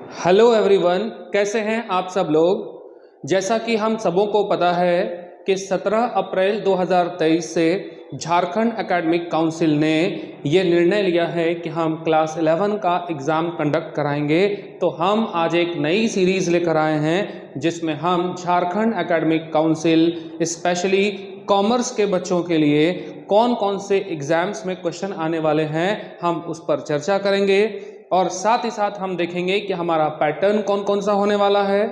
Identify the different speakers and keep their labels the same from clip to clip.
Speaker 1: Hello everyone, कैसे हैं आप सब लोग। जैसा कि हम सबों को पता है कि 17 अप्रैल 2023 से झारखंड एकेडमिक काउंसिल ने ये निर्णय लिया है कि हम क्लास 11 का एग्ज़ाम कंडक्ट कराएंगे। तो हम आज एक नई सीरीज़ लेकर आए हैं जिसमें हम Jharkhand academic council specially commerce के बच्चों के लिए कौन कौन से एग्ज़ाम्स में क्वेश्चन आने वाले हैं हम उस पर चर्चा करेंगे। और साथ ही साथ हम देखेंगे कि हमारा पैटर्न कौन कौन सा होने वाला है,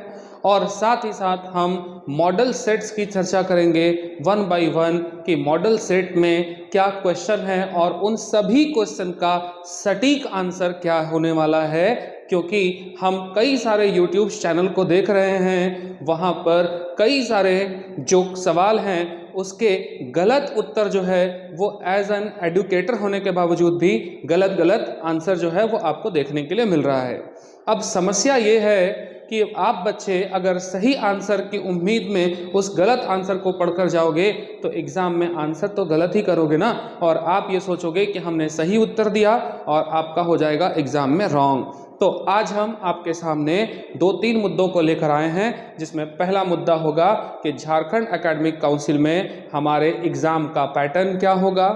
Speaker 1: और साथ ही साथ हम मॉडल सेट्स की चर्चा करेंगे वन बाय वन कि मॉडल सेट में क्या क्वेश्चन है और उन सभी क्वेश्चन का सटीक आंसर क्या होने वाला है। क्योंकि हम कई सारे यूट्यूब चैनल को देख रहे हैं, वहाँ पर कई सारे जो सवाल हैं उसके गलत उत्तर जो है वो एज एन एडुकेटर होने के बावजूद भी गलत गलत आंसर जो है वो आपको देखने के लिए मिल रहा है। अब समस्या ये है कि आप बच्चे अगर सही आंसर की उम्मीद में उस गलत आंसर को पढ़कर जाओगे तो एग्ज़ाम में आंसर तो गलत ही करोगे ना, और आप ये सोचोगे कि हमने सही उत्तर दिया और आपका हो जाएगा एग्ज़ाम में रॉन्ग। तो आज हम आपके सामने 2-3 मुद्दों को लेकर आए हैं, जिसमें पहला मुद्दा होगा कि झारखंड एकेडमिक काउंसिल में हमारे एग्ज़ाम का पैटर्न क्या होगा,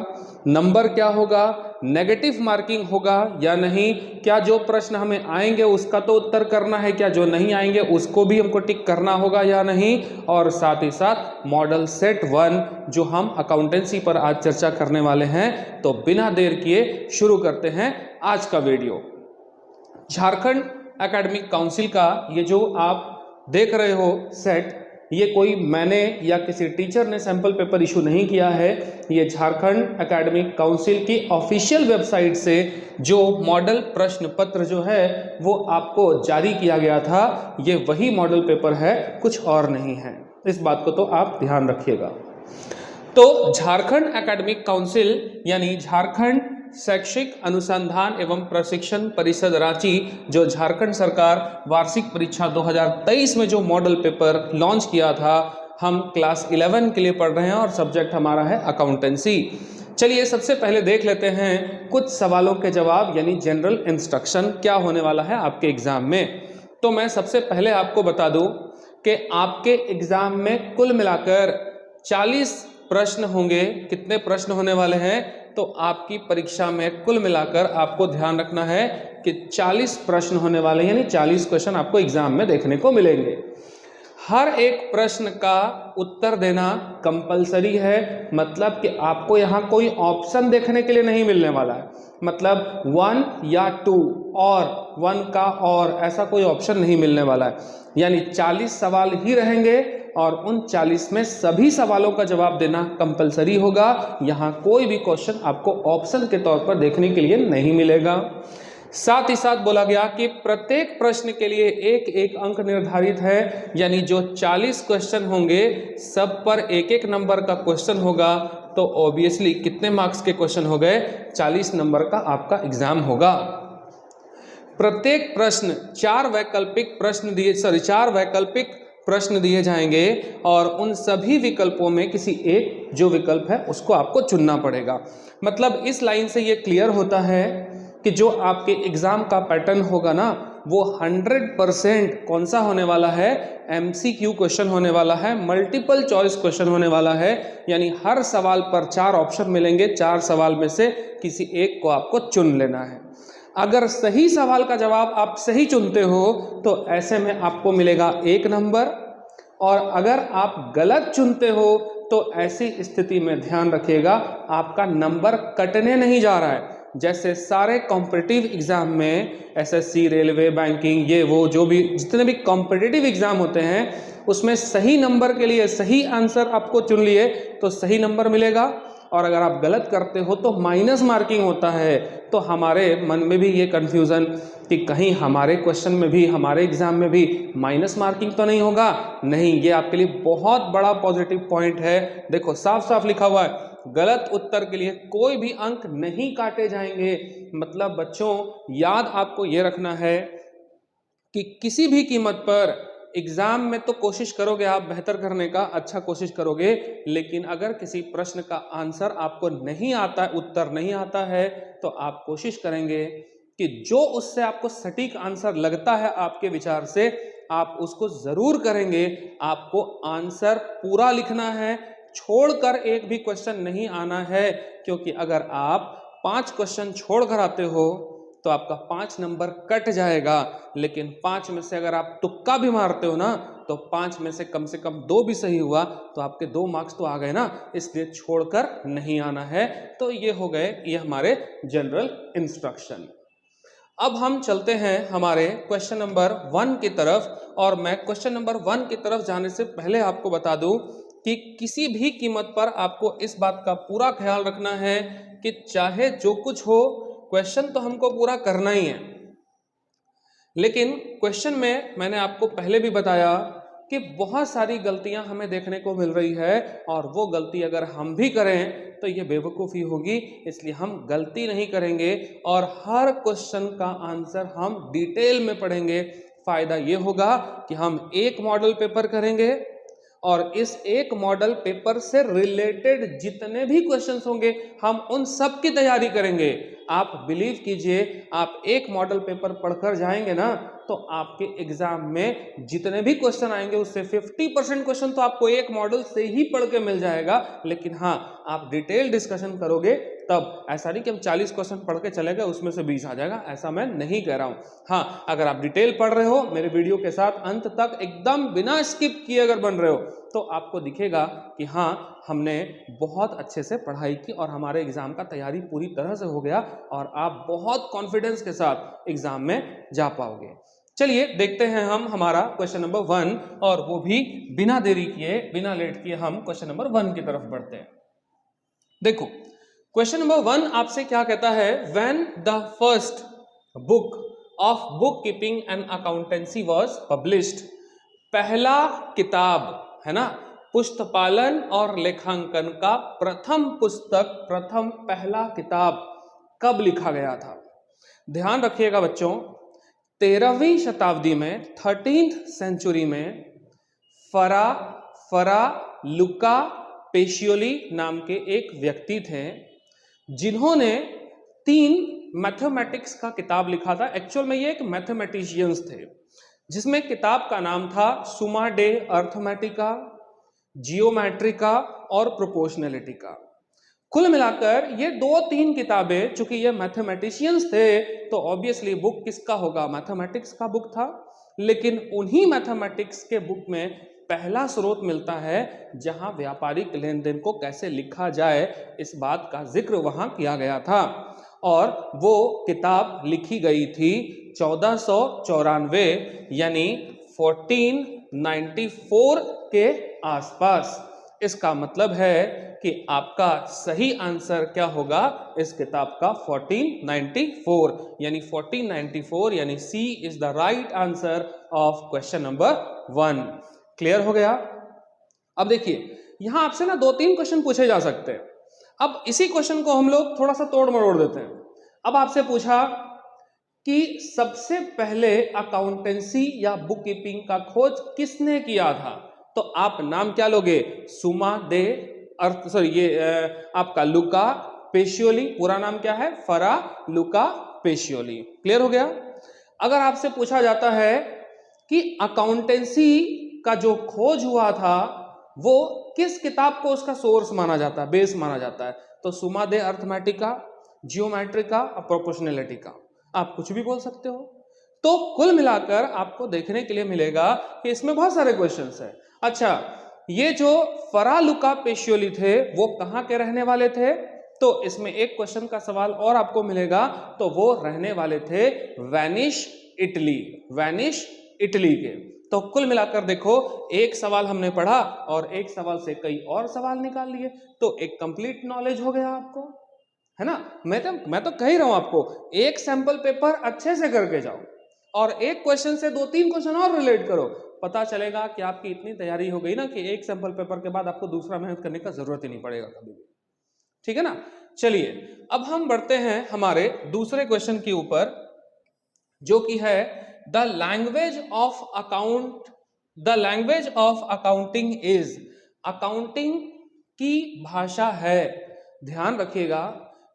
Speaker 1: नंबर क्या होगा, नेगेटिव मार्किंग होगा या नहीं, क्या जो प्रश्न हमें आएंगे उसका तो उत्तर करना है, क्या जो नहीं आएंगे उसको भी हमको टिक करना होगा या नहीं, और साथ ही साथ मॉडल सेट 1 जो हम अकाउंटेंसी पर आज चर्चा करने वाले हैं। तो बिना देर किए शुरू करते हैं आज का वीडियो। झारखंड एकेडमिक काउंसिल का ये जो आप देख रहे हो सेट, ये कोई मैंने या किसी टीचर ने सैंपल पेपर इशू नहीं किया है। ये झारखंड एकेडमिक काउंसिल की ऑफिशियल वेबसाइट से जो मॉडल प्रश्न पत्र जो है वो आपको जारी किया गया था, ये वही मॉडल पेपर है, कुछ और नहीं है। इस बात को तो आप ध्यान रखिएगा। तो झारखंड एकेडमिक काउंसिल यानी झारखंड शैक्षिक अनुसंधान एवं प्रशिक्षण परिषद रांची, जो झारखंड सरकार वार्षिक परीक्षा 2023 में जो मॉडल पेपर लॉन्च किया था, हम क्लास 11 के लिए पढ़ रहे हैं और सब्जेक्ट हमारा है अकाउंटेंसी। चलिए सबसे पहले देख लेते हैं कुछ सवालों के जवाब, यानी जनरल इंस्ट्रक्शन क्या होने वाला है आपके एग्जाम में। तो मैं सबसे पहले आपको बता दूं कि आपके एग्जाम में कुल मिलाकर 40 प्रश्न होंगे। कितने प्रश्न होने वाले हैं? तो आपकी परीक्षा में कुल मिलाकर आपको ध्यान रखना है कि 40 प्रश्न होने वाले हैं, यानी 40 क्वेश्चन आपको एग्जाम में देखने को मिलेंगे। हर एक प्रश्न का उत्तर देना कंपलसरी है, मतलब कि आपको यहाँ कोई ऑप्शन देखने के लिए नहीं मिलने वाला है। मतलब 1 या 2 और 1 का और ऐसा कोई ऑप्शन नहीं मिलने वाला है। यानी 40 सवाल ही रहेंगे और उन 40 में सभी सवालों का जवाब देना कंपलसरी होगा। यहाँ कोई भी क्वेश्चन आपको ऑप्शन के तौर पर देखने के लिए नहीं मिलेगा। साथ ही साथ बोला गया कि प्रत्येक प्रश्न के लिए एक एक अंक निर्धारित है, यानी जो 40 क्वेश्चन होंगे सब पर एक एक नंबर का क्वेश्चन होगा। तो ऑब्वियसली कितने मार्क्स के क्वेश्चन हो गए? 40 नंबर का आपका एग्जाम होगा। प्रत्येक प्रश्न 4 वैकल्पिक प्रश्न दिए जाएंगे और उन सभी विकल्पों में किसी एक जो विकल्प है उसको आपको चुनना पड़ेगा। मतलब इस लाइन से ये क्लियर होता है कि जो आपके एग्जाम का पैटर्न होगा ना, वो 100% कौन सा होने वाला है? MCQ क्वेश्चन होने वाला है, मल्टीपल चॉइस क्वेश्चन होने वाला है। यानी हर सवाल पर 4 ऑप्शन मिलेंगे, 4 सवाल में से किसी एक को आपको चुन लेना है। अगर सही सवाल का जवाब आप सही चुनते हो तो ऐसे में आपको मिलेगा 1 नंबर, और अगर आप गलत चुनते हो तो ऐसी स्थिति में ध्यान रखिएगा आपका नंबर कटने नहीं जा रहा है। जैसे सारे कॉम्पिटिटिव एग्जाम में SSC, रेलवे, बैंकिंग, ये वो जो भी जितने भी कॉम्पिटिटिव एग्जाम होते हैं उसमें सही नंबर के लिए सही आंसर आपको चुन लिए तो सही नंबर मिलेगा, और अगर आप गलत करते हो तो माइनस मार्किंग होता है। तो हमारे मन में भी ये कन्फ्यूज़न कि कहीं हमारे क्वेश्चन में भी, हमारे एग्जाम में भी माइनस मार्किंग तो नहीं होगा। नहीं, ये आपके लिए बहुत बड़ा पॉजिटिव पॉइंट है। देखो साफ साफ लिखा हुआ है, गलत उत्तर के लिए कोई भी अंक नहीं काटे जाएंगे। मतलब बच्चों याद आपको ये रखना है कि किसी भी कीमत पर एग्जाम में तो कोशिश करोगे आप बेहतर करने का, अच्छा कोशिश करोगे, लेकिन अगर किसी प्रश्न का आंसर आपको नहीं आता है, उत्तर नहीं आता है, तो आप कोशिश करेंगे कि जो उससे आपको सटीक आंसर लगता है आपके विचार से, आप उसको जरूर करेंगे। आपको आंसर पूरा लिखना है, छोड़कर एक भी क्वेश्चन नहीं आना है, क्योंकि अगर आप 5 क्वेश्चन छोड़कर आते हो तो आपका 5 नंबर कट जाएगा। लेकिन 5 में से अगर आप तुक्का भी मारते हो ना, तो 5 में से कम 2 भी सही हुआ तो आपके 2 मार्क्स तो आ गए ना, इसलिए छोड़कर नहीं आना है। तो ये हो गए ये हमारे जनरल इंस्ट्रक्शन। अब हम चलते हैं हमारे क्वेश्चन नंबर 1 की तरफ। और मैं क्वेश्चन नंबर 1 की तरफ जाने से पहले आपको बता दूं कि किसी भी कीमत पर आपको इस बात का पूरा ख्याल रखना है कि चाहे जो कुछ हो, क्वेश्चन तो हमको पूरा करना ही है। लेकिन क्वेश्चन में मैंने आपको पहले भी बताया कि बहुत सारी गलतियां हमें देखने को मिल रही है, और वो गलती अगर हम भी करें तो ये बेवकूफ़ी होगी। इसलिए हम गलती नहीं करेंगे और हर क्वेश्चन का आंसर हम डिटेल में पढ़ेंगे। फायदा ये होगा कि हम एक मॉडल पेपर करेंगे और इस एक मॉडल पेपर से रिलेटेड जितने भी क्वेश्चंस होंगे हम उन सब की तैयारी करेंगे। आप बिलीव कीजिए, आप एक मॉडल पेपर पढ़कर जाएंगे ना, तो आपके एग्जाम में जितने भी क्वेश्चन आएंगे उससे 50% क्वेश्चन तो आपको एक मॉडल से ही पढ़ के मिल जाएगा। लेकिन हाँ, आप डिटेल डिस्कशन करोगे तब। ऐसा नहीं कि हम 40 क्वेश्चन पढ़ के चले गए उसमें से 20 आ जाएगा, ऐसा मैं नहीं कह रहा हूं। हाँ, अगर आप डिटेल पढ़ रहे हो, मेरे वीडियो के साथ अंत तक एकदम बिना स्किप किए अगर बन रहे हो, तो आपको दिखेगा कि हाँ, हमने बहुत अच्छे से पढ़ाई की और हमारे एग्जाम का तैयारी पूरी तरह से हो गया और आप बहुत कॉन्फिडेंस के साथ एग्जाम में जा पाओगे। चलिए देखते हैं हम हमारा क्वेश्चन नंबर 1, और वो भी बिना देरी किए, बिना लेट किए हम क्वेश्चन नंबर 1 की तरफ बढ़ते हैं। देखो, क्वेश्चन नंबर 1 आपसे क्या कहता है, when the first book of book keeping and accountancy was published. पहला किताब है ना, पुस्तपालन और लेखांकन का प्रथम पुस्तक, प्रथम पहला किताब कब लिखा गया था। ध्यान रखिएगा बच्चों, 13वीं शताब्दी में, 13th सेंचुरी में फरा लुका पेशियोली नाम के एक व्यक्ति थे, जिन्होंने 3 मैथमेटिक्स का किताब लिखा था। एक्चुअल में ये एक मैथमेटिशियंस थे, जिसमें किताब का नाम था सुमा डे अर्थमेटिका, जियोमेट्रिका और प्रोपोर्शनैलिटी। कुल मिलाकर ये 2-3 किताबें, चूंकि ये मैथमेटिशियंस थे तो ऑब्वियसली बुक किसका होगा, मैथमेटिक्स का बुक था। लेकिन उन्हीं मैथमेटिक्स के बुक में पहला स्रोत मिलता है जहां व्यापारिक लेन देन को कैसे लिखा जाए, इस बात का जिक्र वहां किया गया था। और वो किताब लिखी गई थी 1494 यानी 1494 के आसपास। इसका मतलब है कि आपका सही आंसर क्या होगा इस किताब का, 1494 यानी 1494 यानी C is the right answer of question number 1। Clear हो गया। अब देखिए, यहां आपसे ना 2-3 क्वेश्चन पूछे जा सकते हैं। अब इसी क्वेश्चन को हम लोग थोड़ा सा तोड़ मरोड़ देते हैं। अब आपसे पूछा कि सबसे पहले अकाउंटेंसी या बुक कीपिंग का खोज किसने किया था, तो आप नाम क्या लोगे, सुमा दे आपका लुका पेशियोली, पूरा नाम क्या है, फरा लुका पेशियोली। क्लियर हो गया। अगर आपसे पूछा जाता है कि अकाउंटेंसी का जो खोज हुआ था वो किस किताब को उसका सोर्स माना जाता है, बेस माना जाता है, तो सुमा दे अर्थमेटिका, जियोमेट्रिका और प्रोपोर्शनैलिटी। आप कुछ भी बोल सकते हो। तो कुल मिलाकर आपको देखने के लिए मिलेगा कि इसमें बहुत सारे क्वेश्चंस हैं। अच्छा, ये जो फरा लुका पेशियोली थे वो कहां के रहने वाले थे, तो इसमें एक क्वेश्चन का सवाल और आपको मिलेगा, तो वो रहने वाले थे वेनिस इटली, वेनिस इटली के। तो कुल मिलाकर देखो, एक सवाल हमने पढ़ा और एक सवाल से कई और सवाल निकाल लिए, तो एक कंप्लीट नॉलेज हो गया आपको, है ना। मैं तो कह ही रहा हूं आपको, एक सैंपल पेपर अच्छे से करके जाओ और एक क्वेश्चन से 2-3 क्वेश्चन और रिलेट करो, पता चलेगा कि आपकी इतनी तैयारी हो गई ना कि एक सैंपल पेपर के बाद आपको दूसरा मेहनत करने का जरूरत ही नहीं पड़ेगा कभी भी। ठीक है ना। चलिए अब हम बढ़ते हैं हमारे दूसरे क्वेश्चन के ऊपर, जो कि है the language of accounting is, accounting की भाषा है। ध्यान रखिएगा,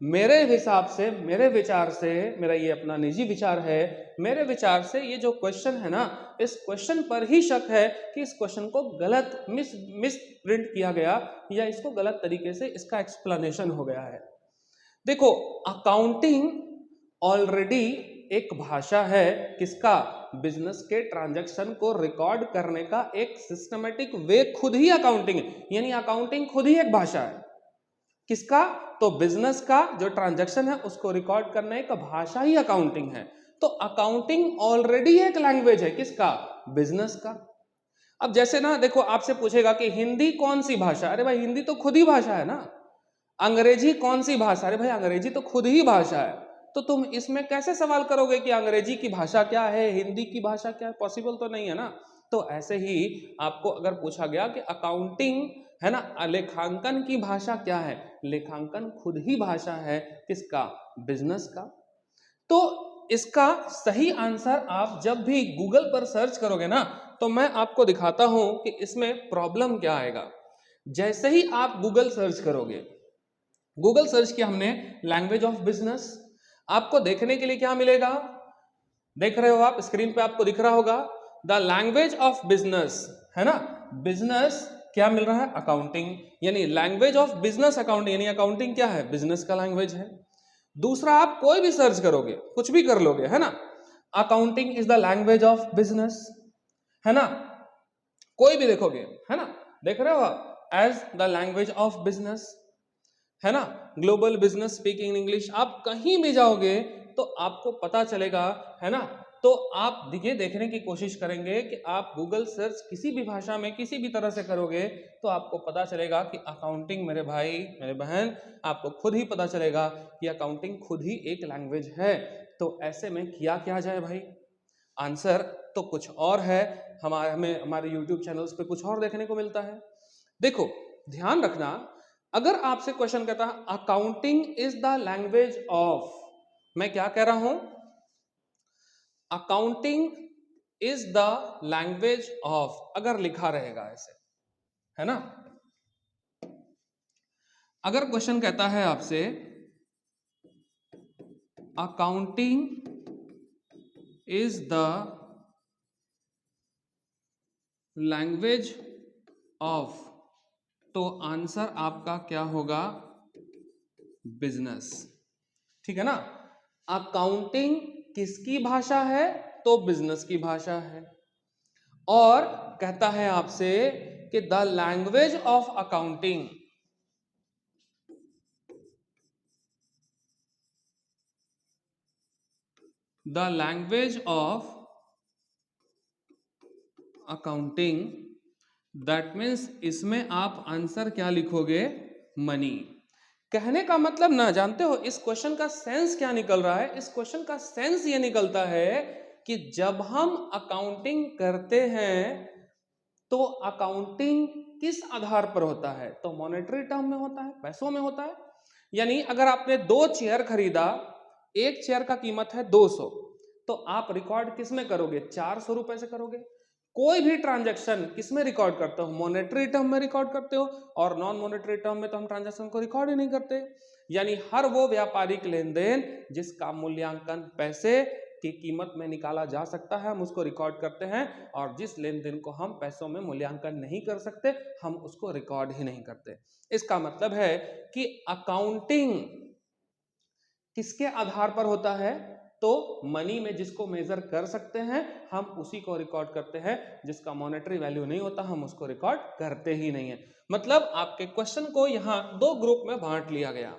Speaker 1: मेरे हिसाब से, मेरे विचार से, मेरा ये अपना निजी विचार है, मेरे विचार से ये जो क्वेश्चन है ना, इस क्वेश्चन पर ही शक है कि इस क्वेश्चन को गलत मिस प्रिंट किया गया या इसको गलत तरीके से इसका एक्सप्लेनेशन हो गया है। देखो, अकाउंटिंग ऑलरेडी एक भाषा है, किसका? बिजनेस के ट्रांजैक्शन को रिकॉर्ड करने का एक सिस्टमेटिक वे खुद ही अकाउंटिंग है, यानी अकाउंटिंग खुद ही एक भाषा है। किसका? तो बिजनेस का जो ट्रांजैक्शन है उसको रिकॉर्ड करने का भाषा ही अकाउंटिंग है। तो अकाउंटिंग ऑलरेडी एक लैंग्वेज है, किसका? बिजनेस का। अब जैसे ना देखो, आपसे पूछेगा कि हिंदी कौन सी भाषा, अरे भाई हिंदी तो खुद ही भाषा है ना। अंग्रेजी कौन सी भाषा, अरे भाई अंग्रेजी तो खुद ही भाषा है। तो तुम इसमें कैसे सवाल करोगे कि अंग्रेजी की भाषा क्या है, हिंदी की भाषा क्या है? पॉसिबल तो नहीं है ना। तो ऐसे ही आपको अगर पूछा गया कि अकाउंटिंग है ना, लेखांकन की भाषा क्या है, लेखांकन खुद ही भाषा है, किसका? बिजनेस का। तो इसका सही आंसर आप जब भी गूगल पर सर्च करोगे ना, तो मैं आपको दिखाता हूं कि इसमें प्रॉब्लम क्या आएगा। जैसे ही आप गूगल सर्च करोगे, गूगल सर्च किया हमने लैंग्वेज ऑफ बिजनेस, आपको देखने के लिए क्या मिलेगा? देख रहे हो आप स्क्रीन पे, आपको दिख रहा होगा द लैंग्वेज ऑफ बिजनेस, है ना। बिजनेस क्या मिल रहा है? अकाउंटिंग, यानी लैंग्वेज ऑफ बिजनेस अकाउंटिंग, यानी अकाउंटिंग क्या है? बिजनेस का लैंग्वेज है। दूसरा, आप कोई भी सर्च करोगे, कुछ भी कर लोगे, है ना, accounting is the language of business, है ना। कोई भी देखोगे, है ना, देख रहे हो आप, as the language of business, है ना। ग्लोबल बिजनेस स्पीकिंग इंग्लिश, आप कहीं भी जाओगे तो आपको पता चलेगा, है ना। तो आप ये देखने की कोशिश करेंगे कि आप गूगल सर्च किसी भी भाषा में किसी भी तरह से करोगे तो आपको पता चलेगा कि अकाउंटिंग, मेरे भाई मेरे बहन, आपको खुद ही पता चलेगा कि अकाउंटिंग खुद ही एक लैंग्वेज है। तो ऐसे में किया क्या जाए भाई? आंसर तो कुछ और है, हमें हमारे यूट्यूब चैनल्स पे कुछ और देखने को मिलता है। देखो, ध्यान रखना, अगर आपसे क्वेश्चन कहता है accounting is the language of, मैं क्या कह रहा हूं? Accounting is the language of, अगर लिखा रहेगा ऐसे, है ना। अगर क्वेश्चन कहता है आपसे accounting is the language of, तो आंसर आपका क्या होगा? बिजनेस, ठीक है ना। अकाउंटिंग किसकी भाषा है? तो बिजनेस की भाषा है। और कहता है आपसे कि the language of accounting, the language of accounting, that means इसमें आप आंसर क्या लिखोगे? मनी। कहने का मतलब ना, जानते हो इस क्वेश्चन का सेंस क्या निकल रहा है? इस क्वेश्चन का सेंस ये निकलता है कि जब हम अकाउंटिंग करते हैं तो अकाउंटिंग किस आधार पर होता है? तो मॉनेटरी टर्म में होता है, पैसों में होता है। यानी अगर आपने 2 चेयर खरीदा, एक चेयर का कीमत है 200, तो आप रिकॉर्ड किस में करोगे? 400 रुपए से करोगे। कोई भी ट्रांजैक्शन किस में रिकॉर्ड करते हो? मॉनेटरी टर्म में रिकॉर्ड करते हो। और नॉन मॉनेटरी टर्म में तो हम ट्रांजैक्शन को रिकॉर्ड ही नहीं करते। यानी हर वो व्यापारिक लेन देन जिसका मूल्यांकन पैसे की कीमत में निकाला जा सकता है, हम उसको रिकॉर्ड करते हैं। और जिस लेन देन को हम पैसों में मूल्यांकन नहीं कर सकते, हम उसको रिकॉर्ड ही नहीं करते। इसका मतलब है कि अकाउंटिंग किसके आधार पर होता है? तो मनी में जिसको मेजर कर सकते हैं हम उसी को रिकॉर्ड करते हैं, जिसका मॉनेटरी वैल्यू नहीं होता हम उसको रिकॉर्ड करते ही नहीं है। मतलब आपके क्वेश्चन को यहां 2 ग्रुप में बांट लिया गया।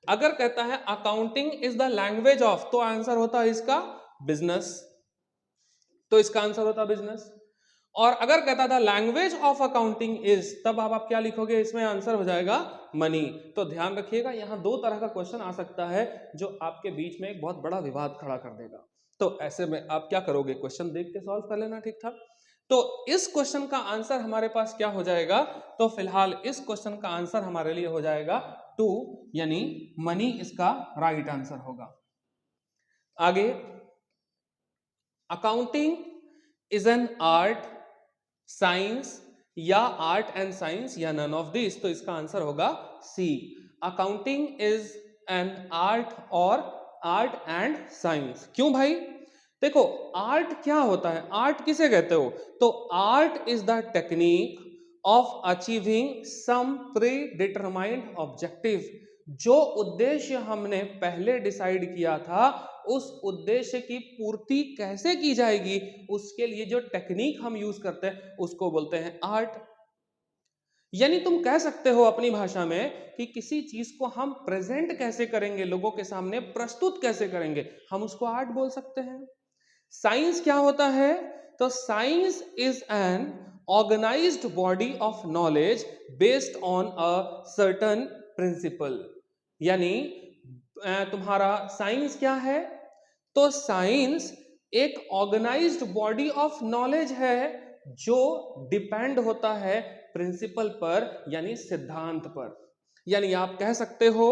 Speaker 1: अगर कहता है accounting is the language of, तो आंसर होता है इसका बिजनेस, तो इसका आंसर होता बिजनेस। और अगर कहता था लैंग्वेज ऑफ अकाउंटिंग इज, तब आप क्या लिखोगे? इसमें आंसर हो जाएगा मनी। तो ध्यान रखिएगा, यहां 2 तरह का क्वेश्चन आ सकता है जो आपके बीच में एक बहुत बड़ा विवाद खड़ा कर देगा। तो ऐसे में आप क्या करोगे? क्वेश्चन देख के सॉल्व कर लेना, ठीक ठाक। तो इस क्वेश्चन का आंसर हमारे पास क्या हो जाएगा? तो फिलहाल इस क्वेश्चन का आंसर हमारे लिए हो जाएगा 2, यानी मनी इसका राइट आंसर होगा। आगे, accounting is an art, science या आर्ट एंड साइंस या नन ऑफ दिस, तो इसका आंसर होगा सी। अकाउंटिंग इज एन आर्ट और आर्ट एंड साइंस। क्यों भाई? देखो, आर्ट क्या होता है, आर्ट किसे कहते हो? तो art is the technique of achieving some predetermined objective. जो उद्देश्य हमने पहले डिसाइड किया था, उस उद्देश्य की पूर्ति कैसे की जाएगी, उसके लिए जो टेक्निक हम यूज करते हैं उसको बोलते हैं आर्ट। यानी तुम कह सकते हो अपनी भाषा में कि किसी चीज को हम प्रेजेंट कैसे करेंगे, लोगों के सामने प्रस्तुत कैसे करेंगे, हम उसको आर्ट बोल सकते हैं। साइंस क्या होता है? तो science is an organised body of knowledge based on a certain principle. यानी तुम्हारा साइंस क्या है? तो साइंस एक ऑर्गेनाइज्ड बॉडी ऑफ नॉलेज है जो डिपेंड होता है प्रिंसिपल पर, यानी सिद्धांत पर। यानी आप कह सकते हो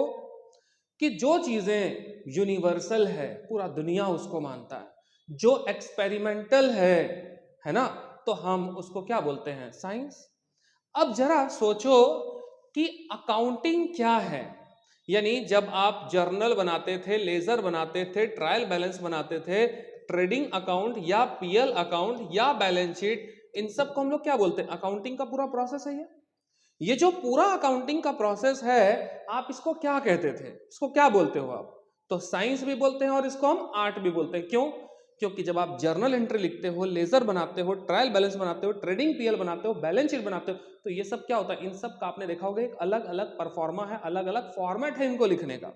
Speaker 1: कि जो चीजें यूनिवर्सल है, पूरा दुनिया उसको मानता है, जो एक्सपेरिमेंटल है ना, तो हम उसको क्या बोलते हैं? साइंस। अब जरा सोचो कि अकाउंटिंग क्या है। यानी जब आप जर्नल बनाते थे, लेजर बनाते थे, ट्रायल बैलेंस बनाते थे, ट्रेडिंग अकाउंट या पीएल अकाउंट या बैलेंस शीट, इन सब को हम लोग क्या बोलते हैं? अकाउंटिंग का पूरा प्रोसेस है ये जो पूरा अकाउंटिंग का प्रोसेस है, आप इसको क्या कहते थे? इसको क्या बोलते हो आप? तो साइंस भी बोलते हैं और इसको हम आर्ट भी बोलते हैं। क्यों? क्योंकि जब आप जर्नल एंट्री लिखते हो, लेजर बनाते हो, ट्रायल बैलेंस बनाते हो, ट्रेडिंग पीएल बनाते हो, बैलेंस शीट बनाते हो, तो ये सब क्या होता है? इन सब का आपने देखा होगा एक अलग अलग परफॉर्मा है, अलग अलग फॉर्मेट है इनको लिखने का।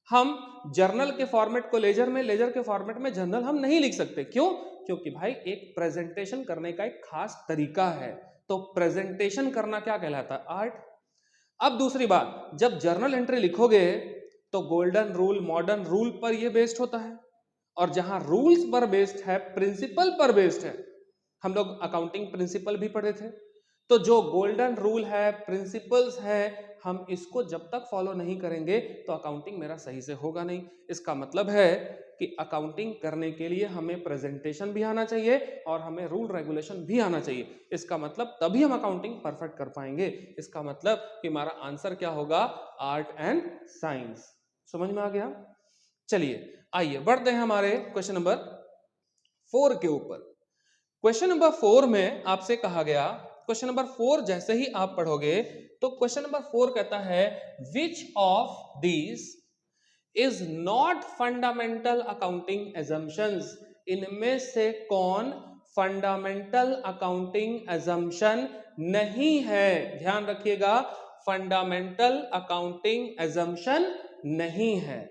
Speaker 1: हम जर्नल के फॉर्मेट को लेजर में, लेजर के फॉर्मेट में जर्नल हम नहीं लिख सकते। क्यों? क्योंकि भाई एक प्रेजेंटेशन करने का एक खास तरीका है, तो प्रेजेंटेशन करना क्या कहलाता है? आर्ट। अब दूसरी बात, जब जर्नल एंट्री लिखोगे तो गोल्डन रूल, मॉडर्न रूल पर यह बेस्ड होता है, और जहां रूल्स पर बेस्ड है, प्रिंसिपल पर बेस्ड है। हम लोग अकाउंटिंग प्रिंसिपल भी पढ़े थे, तो जो गोल्डन रूल है, प्रिंसिपल्स है, हम इसको जब तक फॉलो नहीं करेंगे तो अकाउंटिंग मेरा सही से होगा नहीं। इसका मतलब है कि अकाउंटिंग करने के लिए हमें प्रेजेंटेशन भी आना चाहिए और हमें रूल रेगुलेशन भी आना चाहिए। इसका मतलब तभी हम अकाउंटिंग परफेक्ट कर पाएंगे। इसका मतलब कि हमारा आंसर क्या होगा? Art and science. समझ में आ गया? चलिए आइए बढ़ते हैं हमारे क्वेश्चन नंबर 4 के ऊपर। क्वेश्चन नंबर 4 में आपसे कहा गया, क्वेश्चन नंबर 4 जैसे ही आप पढ़ोगे तो क्वेश्चन नंबर 4 कहता है which of these is not fundamental accounting assumptions. इनमें से कौन फंडामेंटल अकाउंटिंग एजम्पशन नहीं है? ध्यान रखिएगा, फंडामेंटल अकाउंटिंग एजम्पशन नहीं है।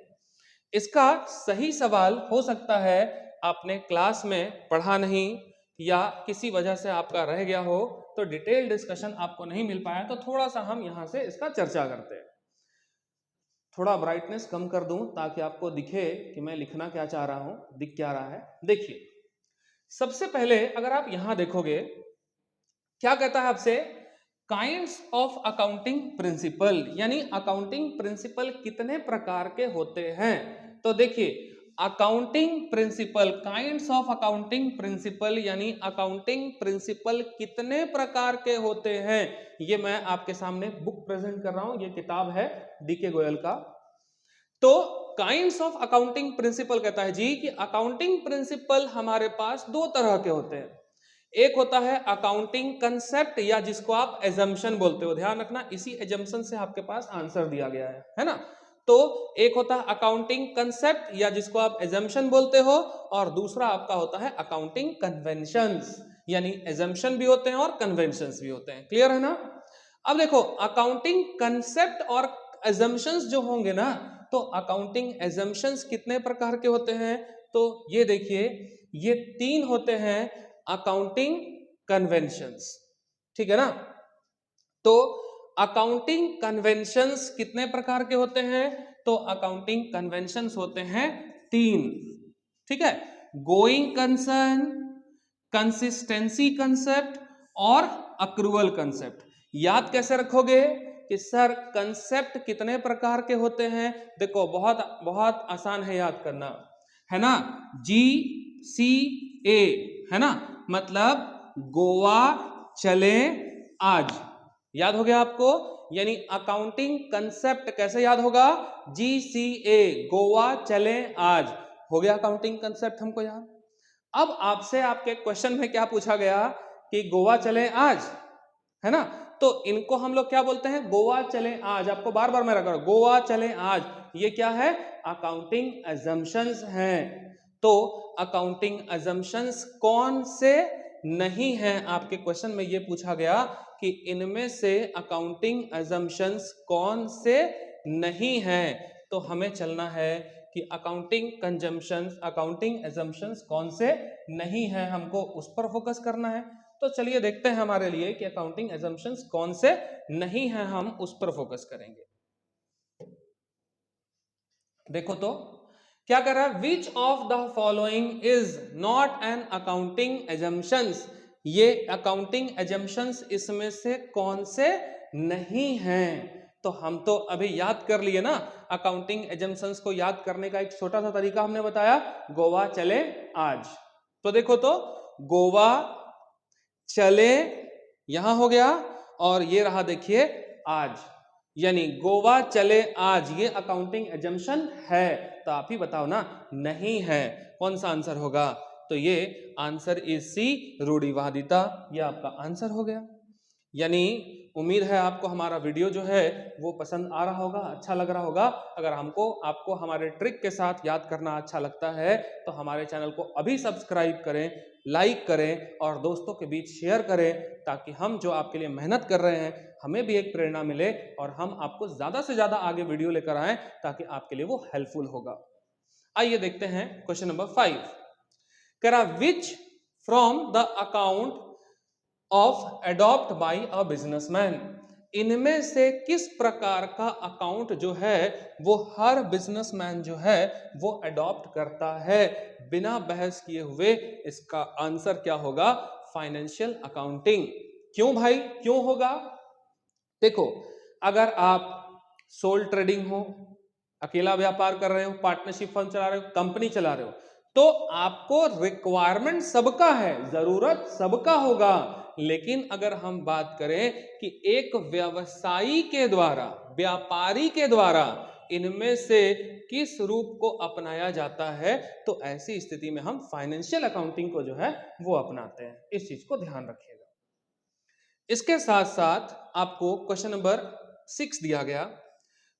Speaker 1: इसका सही सवाल हो सकता है आपने क्लास में पढ़ा नहीं, या किसी वजह से आपका रह गया हो, तो डिटेल डिस्कशन आपको नहीं मिल पाया, तो थोड़ा सा हम यहां से इसका चर्चा करते हैं। थोड़ा ब्राइटनेस कम कर दूं ताकि आपको दिखे कि मैं लिखना क्या चाह रहा हूं, दिख क्या रहा है। देखिए, सबसे पहले अगर आप यहां देखोगे, क्या कहता है आपसे? काइंड्स ऑफ अकाउंटिंग प्रिंसिपल, यानी अकाउंटिंग प्रिंसिपल कितने प्रकार के होते हैं। तो देखिए, accounting principle, kinds of accounting principle, यानी अकाउंटिंग प्रिंसिपल कितने प्रकार के होते हैं, ये मैं आपके सामने बुक प्रेजेंट कर रहा हूं। ये किताब है डीके गोयल का। तो काइंड्स ऑफ अकाउंटिंग प्रिंसिपल कहता है जी कि अकाउंटिंग प्रिंसिपल हमारे पास दो तरह के होते हैं। एक होता है अकाउंटिंग कंसेप्ट, या जिसको आप एजम्पशन बोलते हो। ध्यान रखना, इसी एजम्पशन से आपके पास आंसर दिया गया है ना। तो एक होता है अकाउंटिंग कंसेप्ट, या जिसको आप एजम्पशन बोलते हो, और दूसरा आपका होता है अकाउंटिंग कन्वेंशंस, यानी एजम्पशन भी होते हैं और कन्वेंशंस भी होते हैं। क्लियर है ना? अब देखो, अकाउंटिंग कंसेप्ट और एजम्पशंस जो होंगे ना, तो अकाउंटिंग एजम्पशंस कितने प्रकार के होते हैं? तो ये देखिए, ये 3 होते हैं अकाउंटिंग कन्वेंशंस। ठीक है ना? तो अकाउंटिंग कन्वेंशंस कितने प्रकार के होते हैं? तो अकाउंटिंग कन्वेंशंस होते हैं 3। ठीक है? गोइंग कंसर्न, कंसिस्टेंसी कंसेप्ट और अक्रूवल कंसेप्ट। याद कैसे रखोगे कि सर कंसेप्ट कितने प्रकार के होते हैं? देखो, बहुत बहुत आसान है याद करना, है ना। GCA, है ना, मतलब गोवा चले आज। याद हो गया आपको? यानी अकाउंटिंग कंसेप्ट कैसे याद होगा? GCA, गोवा चले आज। हो गया अकाउंटिंग कंसेप्ट हमको याद। अब आपसे आपके क्वेश्चन में क्या पूछा गया कि गोवा चले आज, है ना? तो इनको हम लोग क्या बोलते हैं? गोवा चले आज। आपको बार बार मैं रखा गोवा चले आज, ये क्या है? अकाउंटिंग अजम्पशंस हैं। तो अकाउंटिंग अजम्पशंस कौन से नहीं है? आपके क्वेश्चन में ये पूछा गया कि इनमें से अकाउंटिंग अजम्पशंस कौन से नहीं है। तो हमें चलना है कि अकाउंटिंग कंजम्पशंस, अकाउंटिंग अजम्पशंस कौन से नहीं है, हमको उस पर फोकस करना है। तो चलिए देखते हैं हमारे लिए कि अकाउंटिंग अजम्पशंस कौन से नहीं है, हम उस पर फोकस करेंगे। देखो तो क्या कर रहा है? Which of the following is not an accounting assumptions. ये अकाउंटिंग एजम्पशंस इसमें से कौन से नहीं हैं? तो हम तो अभी याद कर लिए ना, अकाउंटिंग एजम्पशंस को याद करने का एक छोटा सा तरीका हमने बताया, गोवा चले आज। तो देखो तो गोवा चले यहां हो गया, और ये रहा देखिए आज, यानी गोवा चले आज ये अकाउंटिंग एजम्पशन है। तो आप ही बताओ ना, नहीं है, कौन सा आंसर होगा? तो ये आंसर इज सी, रूढ़िवादिता। ये आपका आंसर हो गया। यानी उम्मीद है आपको हमारा वीडियो जो है वो पसंद आ रहा होगा, अच्छा लग रहा होगा। अगर आपको हमारे ट्रिक के साथ याद करना अच्छा लगता है तो हमारे चैनल को अभी सब्सक्राइब करें, लाइक करें और दोस्तों के बीच शेयर करें, ताकि हम जो आपके लिए मेहनत कर रहे हैं हमें भी एक प्रेरणा मिले और हम आपको ज्यादा से ज्यादा आगे वीडियो लेकर आएं, ताकि आपके लिए वो हेल्पफुल होगा। आइए देखते हैं क्वेश्चन नंबर 5। करा which from the account of adopt by a businessman. इनमें से किस प्रकार का अकाउंट जो है वो हर बिजनेसमैन जो है वो अडॉप्ट करता है? बिना बहस किए हुए इसका आंसर क्या होगा? Financial accounting. क्यों भाई, क्यों होगा? देखो, अगर आप सोल ट्रेडिंग हो, अकेला व्यापार कर रहे हो, पार्टनरशिप फर्म चला रहे हो, कंपनी चला रहे हो, तो आपको रिक्वायरमेंट सबका है, जरूरत सबका होगा। लेकिन अगर हम बात करें कि एक व्यवसायी के द्वारा, व्यापारी के द्वारा इनमें से किस रूप को अपनाया जाता है, तो ऐसी स्थिति में हम फाइनेंशियल अकाउंटिंग को जो है वो अपनाते हैं। इस चीज को ध्यान रखिएगा। इसके साथ साथ आपको क्वेश्चन नंबर 6 दिया गया।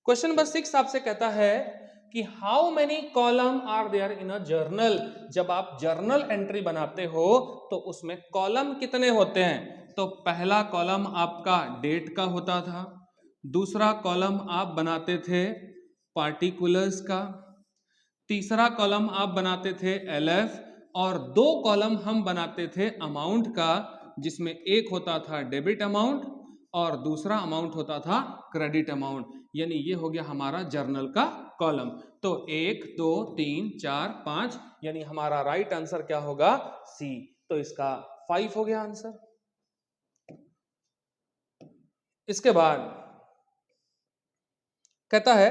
Speaker 1: क्वेश्चन नंबर 6 आपसे कहता है कि how many column are there in a journal. जब आप जर्नल एंट्री बनाते हो तो उसमें कॉलम कितने होते हैं? तो पहला कॉलम आपका डेट का होता था, दूसरा कॉलम आप बनाते थे पार्टिकुलर्स का, तीसरा कॉलम आप बनाते थे LF, और दो कॉलम हम बनाते थे अमाउंट का, जिसमें एक होता था डेबिट अमाउंट और दूसरा अमाउंट होता था क्रेडिट अमाउंट। यानी ये हो गया हमारा जर्नल का कॉलम। तो 1 2 3 4 5, यानी हमारा राइट आंसर क्या होगा? सी। तो इसका 5 हो गया आंसर। इसके बाद कहता है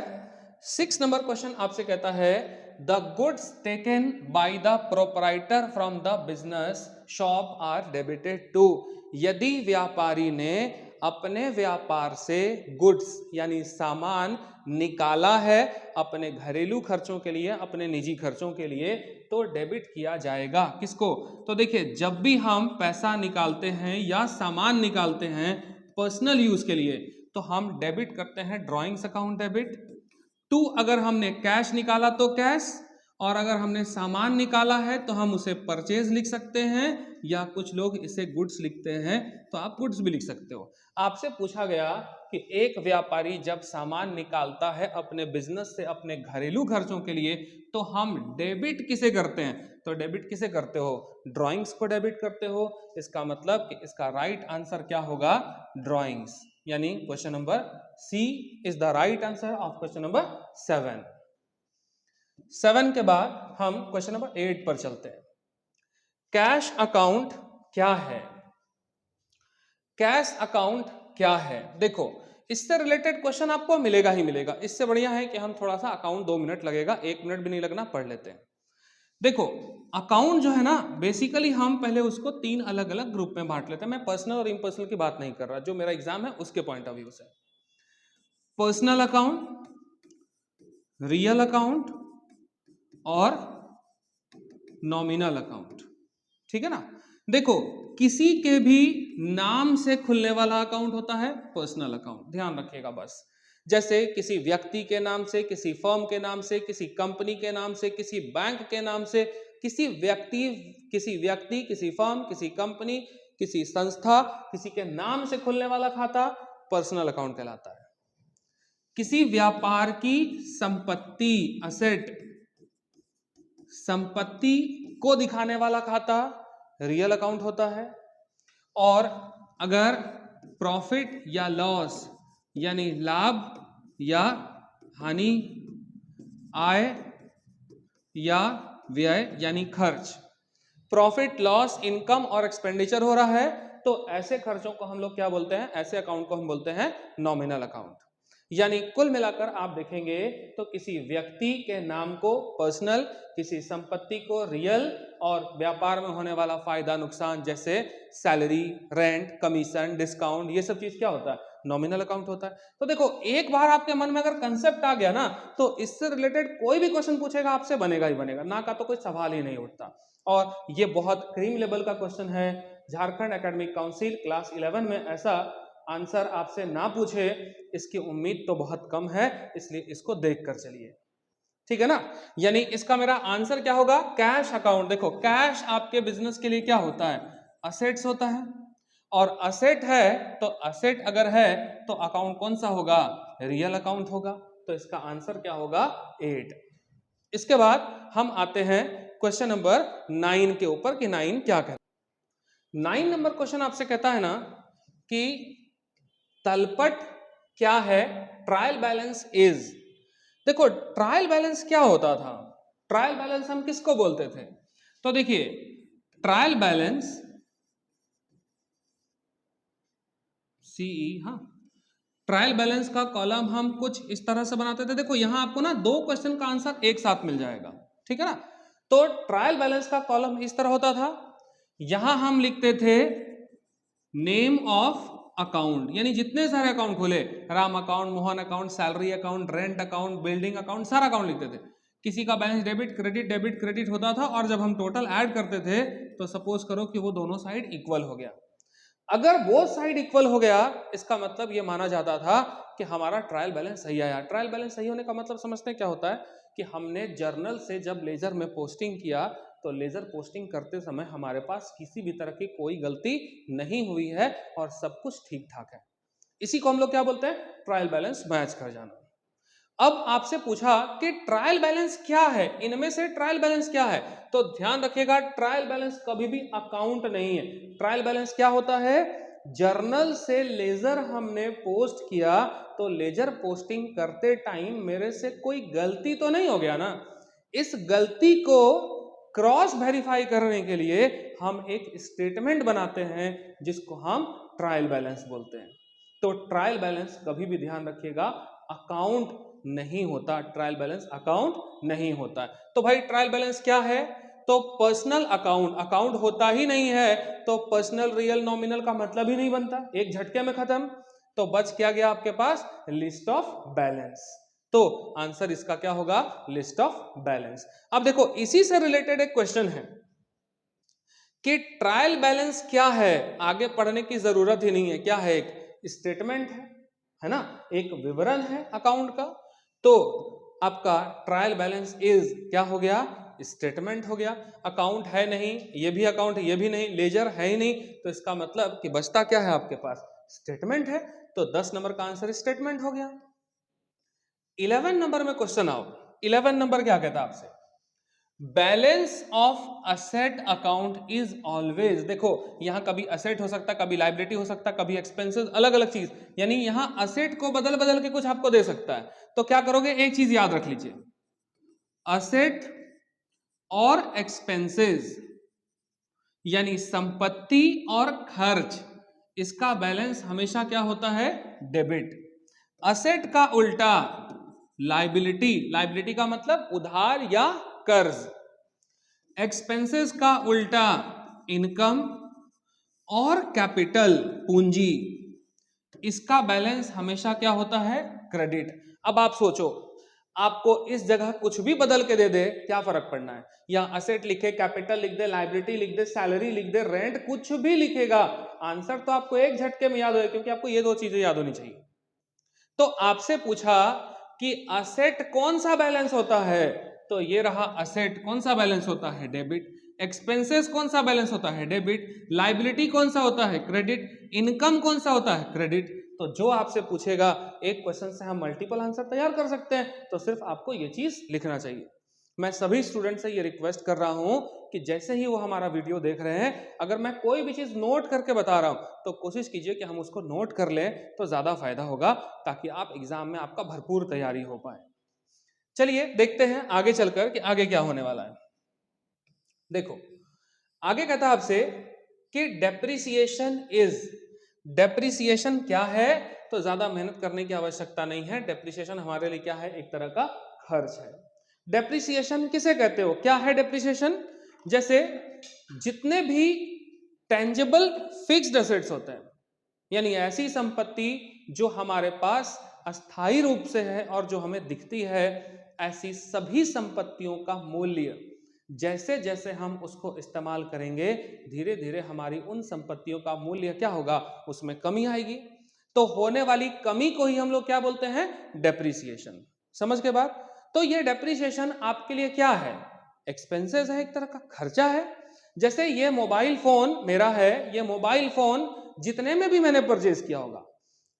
Speaker 1: 6 नंबर क्वेश्चन आपसे कहता है the goods taken by the proprietor from the business shop are debited to. यदि व्यापारी ने अपने व्यापार से गुड्स यानी सामान निकाला है अपने घरेलू खर्चों के लिए, अपने निजी खर्चों के लिए, तो डेबिट किया जाएगा। किसको? तो देखिए, जब भी हम पैसा निकालते हैं या सामान निकालते हैं पर्सनल यूज के लिए, तो हम डेबिट करते हैं ड्रॉइंग्स अकाउंट डेबिट। टू, अगर हमने कैश निकाला तो कैश, और अगर हमने सामान निकाला है तो हम उसे परचेज लिख सकते हैं, या कुछ लोग इसे गुड्स लिखते हैं, तो आप गुड्स भी लिख सकते हो। आपसे पूछा गया कि एक व्यापारी जब सामान निकालता है अपने बिजनेस से अपने घरेलू खर्चों के लिए, तो हम डेबिट किसे करते हैं? तो डेबिट किसे करते हो? ड्रॉइंग्स को डेबिट करते हो। इसका मतलब कि इसका राइट आंसर क्या होगा? ड्रॉइंग्स। यानी question number C is the right answer of question number 7। 7 के बाद हम क्वेश्चन नंबर 8 पर चलते हैं। कैश अकाउंट क्या है? कैश अकाउंट क्या है? देखो, इससे रिलेटेड क्वेश्चन आपको मिलेगा ही मिलेगा। इससे बढ़िया है कि हम थोड़ा सा अकाउंट 2 मिनट लगेगा, 1 मिनट भी नहीं लगना, पढ़ लेते हैं। देखो, अकाउंट जो है ना, बेसिकली हम पहले उसको 3 अलग अलग ग्रुप में बांट लेते हैं। मैं पर्सनल और इम्पर्सनल की बात नहीं कर रहा, जो मेरा एग्जाम है उसके पॉइंट ऑफ व्यू से। पर्सनल अकाउंट, रियल अकाउंट और नॉमिनल अकाउंट। ठीक है ना। देखो, किसी के भी नाम से खुलने वाला अकाउंट होता है पर्सनल अकाउंट, ध्यान रखिएगा बस। जैसे किसी व्यक्ति के नाम से, किसी फर्म के नाम से, किसी कंपनी के नाम से, किसी बैंक के नाम से, किसी व्यक्ति, किसी फर्म, किसी कंपनी, किसी संस्था, किसी के नाम से खुलने वाला खाता पर्सनल अकाउंट कहलाता है। किसी व्यापार की संपत्ति, असेट, संपत्ति को दिखाने वाला खाता रियल अकाउंट होता है। और अगर प्रॉफिट या लॉस यानी लाभ या हानि, आय या व्यय यानी खर्च, प्रॉफिट, लॉस, इनकम और एक्सपेंडिचर हो रहा है, तो ऐसे खर्चों को हम लोग क्या बोलते हैं, ऐसे अकाउंट को हम बोलते हैं नॉमिनल अकाउंट। यानी कुल मिलाकर आप देखेंगे तो किसी व्यक्ति के नाम को पर्सनल, किसी संपत्ति को रियल, और व्यापार में होने वाला फायदा नुकसान जैसे सैलरी, रेंट, कमीशन, डिस्काउंट, ये सब चीज क्या होता है, नॉमिनल अकाउंट होता है। तो देखो, एक बार आपके मन में अगर कंसेप्ट आ गया ना, तो इससे रिलेटेड कोई भी क्वेश्चन पूछेगा आपसे बनेगा ही बनेगा, ना का तो कोई सवाल ही नहीं उठता। और ये बहुत क्रीम लेवल का क्वेश्चन है। झारखंड एकेडमिक काउंसिल क्लास 11 में ऐसा आंसर आपसे ना पूछे, इसकी उम्मीद तो बहुत कम है, इसलिए इसको देख कर चलिए। ठीक है ना। यानी इसका मेरा आंसर क्या होगा, कैश अकाउंट। देखो, कैश आपके बिजनेस के लिए क्या होता है, असेट्स होता है। और असेट है तो असेट अगर है तो अकाउंट कौन सा होगा, रियल अकाउंट होगा। तो इसका आंसर क्या होगा, 8। इसके बाद हम आते हैं क्वेश्चन नंबर 9 के ऊपर कि 9 क्या कहता है। 9 नंबर क्वेश्चन आपसे कहता है ना कि तलपट क्या है, ट्रायल बैलेंस इज। देखो, ट्रायल बैलेंस क्या होता था, ट्रायल बैलेंस हम किसको बोलते थे, तो देखिए ट्रायल बैलेंस सीई, हाँ, ट्रायल बैलेंस का कॉलम हम कुछ इस तरह से बनाते थे। देखो, यहां आपको ना 2 क्वेश्चन का आंसर एक साथ मिल जाएगा। ठीक है ना। तो ट्रायल बैलेंस का कॉलम इस तरह होता था, यहां हम लिखते थे नेम ऑफ अकाउंट, यानी जितने सारे अकाउंट खुले, Ram account, Mohan account, salary account, rent account, building account, सारा अकाउंट लिखते थे। किसी का बैलेंस डेबिट क्रेडिट होता था, और जब हम टोटल ऐड करते थे तो सपोज करो कि वो दोनों साइड इक्वल हो गया। अगर वो साइड इक्वल हो गया, इसका मतलब ये माना जाता था कि हमारा ट्रायल बैलेंस सही आया। ट्रायल बैलेंस सही होने का मतलब समझते हैं क्या होता है, कि हमने जर्नल से जब लेजर में पोस्टिंग किया, तो लेजर पोस्टिंग करते समय हमारे पास किसी भी तरह की कोई गलती नहीं हुई है और सब कुछ ठीक ठाक है। इसी को हम लोग क्या बोलते हैं, ट्रायल बैलेंस मैच कर जाना। अब आपसे पूछा कि ट्रायल बैलेंस क्या है, इनमें से ट्रायल बैलेंस क्या है, तो ध्यान रखिएगा, ट्रायल बैलेंस कभी भी अकाउंट नहीं है। ट्रायल बैलेंस क्या होता है, जर्नल से लेजर हमने पोस्ट किया, तो लेजर पोस्टिंग करते टाइम मेरे से कोई गलती तो नहीं हो गया ना। इस गलती को क्रॉस वेरीफाई करने के लिए हम एक स्टेटमेंट बनाते हैं, जिसको हम ट्रायल बैलेंस बोलते हैं। तो ट्रायल बैलेंस कभी भी ध्यान रखिएगा अकाउंट नहीं होता, ट्रायल बैलेंस अकाउंट नहीं होता। तो भाई ट्रायल बैलेंस क्या है, तो पर्सनल अकाउंट, अकाउंट होता ही नहीं है तो पर्सनल, रियल, नॉमिनल का मतलब ही नहीं बनता, एक झटके में खत्म। तो बच क्या गया आपके पास, लिस्ट ऑफ बैलेंस। तो आंसर इसका क्या होगा, लिस्ट ऑफ बैलेंस। अब देखो, इसी से रिलेटेड एक क्वेश्चन है कि ट्रायल बैलेंस क्या है, आगे पढ़ने की जरूरत ही नहीं है। क्या है, एक स्टेटमेंट है ना, एक विवरण है अकाउंट का। तो आपका ट्रायल बैलेंस इज क्या हो गया, स्टेटमेंट हो गया। अकाउंट है नहीं, ये भी अकाउंट, ये भी नहीं, लेजर है ही नहीं, तो इसका मतलब कि बचता क्या है आपके पास, स्टेटमेंट है। तो 10 नंबर का आंसर स्टेटमेंट हो गया। 11 नंबर में क्वेश्चन आओ। 11 नंबर क्या कहता है आपसे, balance of asset account is always. देखो, यहां कभी असेट हो सकता, कभी लाइबिलिटी हो सकता, कभी एक्सपेंसेस, अलग अलग चीज, यानी यहां असेट को बदल बदल के कुछ आपको दे सकता है। तो क्या करोगे, एक चीज याद रख लीजिए, असेट और एक्सपेंसेस यानी संपत्ति और खर्च, इसका बैलेंस हमेशा क्या होता है, डेबिट। असेट का उल्टा लाइबिलिटी, लाइबिलिटी का मतलब उधार या कर्ज। एक्सपेंसेस का उल्टा इनकम और कैपिटल, पूंजी, इसका बैलेंस हमेशा क्या होता है, क्रेडिट। अब आप सोचो, आपको इस जगह कुछ भी बदल के दे दे, क्या फर्क पड़ना है? या असेट लिखे, कैपिटल लिख दे, लाइबिलिटी लिख दे, सैलरी लिख दे, रेंट, कुछ भी लिखेगा, आंसर तो आपको एक झटके में याद होगा, क्योंकि आपको ये दो चीजें याद होनी चाहिए। तो आपसे पूछा कि असेट कौन सा बैलेंस होता है, तो ये रहा असेट। कौन सा बैलेंस होता है? डेबिट। एक्सपेंसेस कौन सा बैलेंस होता है? डेबिट। लाइबिलिटी कौन सा होता है? क्रेडिट। इनकम कौन सा होता है? क्रेडिट। तो जो आपसे पूछेगा, एक क्वेश्चन से हम मल्टीपल आंसर तैयार कर सकते हैं, तो सिर्फ आपको ये चीज लिखना चाहिए। मैं सभी स्टूडेंट से ये रिक्वेस्ट कर रहा हूं कि जैसे ही वो हमारा वीडियो देख रहे हैं, अगर मैं कोई भी चीज नोट करके बता रहा हूं तो कोशिश कीजिए कि हम उसको नोट कर लें, तो ज्यादा फायदा होगा, ताकि आप एग्जाम में आपका भरपूर तैयारी हो पाए। चलिए देखते हैं आगे चलकर कि आगे क्या होने वाला है। देखो, आगे कहता है आपसे कि डेप्रिसिएशन क्या है? तो ज्यादा मेहनत करने की आवश्यकता नहीं है। डेप्रिसिएशन हमारे लिए क्या है? एक तरह का खर्च है। डेप्रिसिएशन किसे कहते हो? क्या है डेप्रिसिएशन? जैसे जितने भी टेंजिबल फिक्स्ड एसेट्स होते हैं, यानी ऐसी संपत्ति जो हमारे पास अस्थायी रूप से है और जो हमें दिखती है, ऐसी सभी संपत्तियों का मूल्य जैसे जैसे हम उसको इस्तेमाल करेंगे, धीरे धीरे हमारी उन संपत्तियों का मूल्य क्या होगा? उसमें कमी आएगी। तो होने वाली कमी को ही हम लोग क्या बोलते हैं? डेप्रिसिएशन। समझ के बाद? तो ये डेप्रिसिएशन आपके लिए क्या है? एक्सपेंसेस है, एक तरह का खर्चा है। जैसे ये मोबाइल फोन मेरा है, ये मोबाइल फोन जितने में भी मैंने परचेज किया होगा,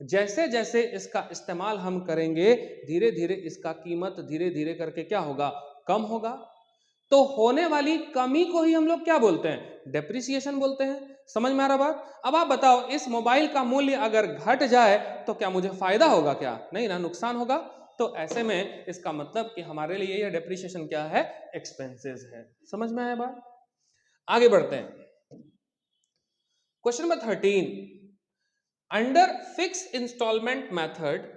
Speaker 1: जैसे जैसे इसका इस्तेमाल हम करेंगे, धीरे धीरे इसका कीमत धीरे धीरे करके क्या होगा? कम होगा। तो होने वाली कमी को ही हम लोग क्या बोलते हैं? डेप्रिसिएशन बोलते हैं। समझ में आ रहा बात? अब आप बताओ, इस मोबाइल का मूल्य अगर घट जाए तो क्या मुझे फायदा होगा? क्या नहीं ना, नुकसान होगा। तो ऐसे में इसका मतलब कि हमारे लिए यह डेप्रिसिएशन क्या है? एक्सपेंसेस है। समझ में आया बात? आगे बढ़ते हैं। Question number 13, under fix instalment method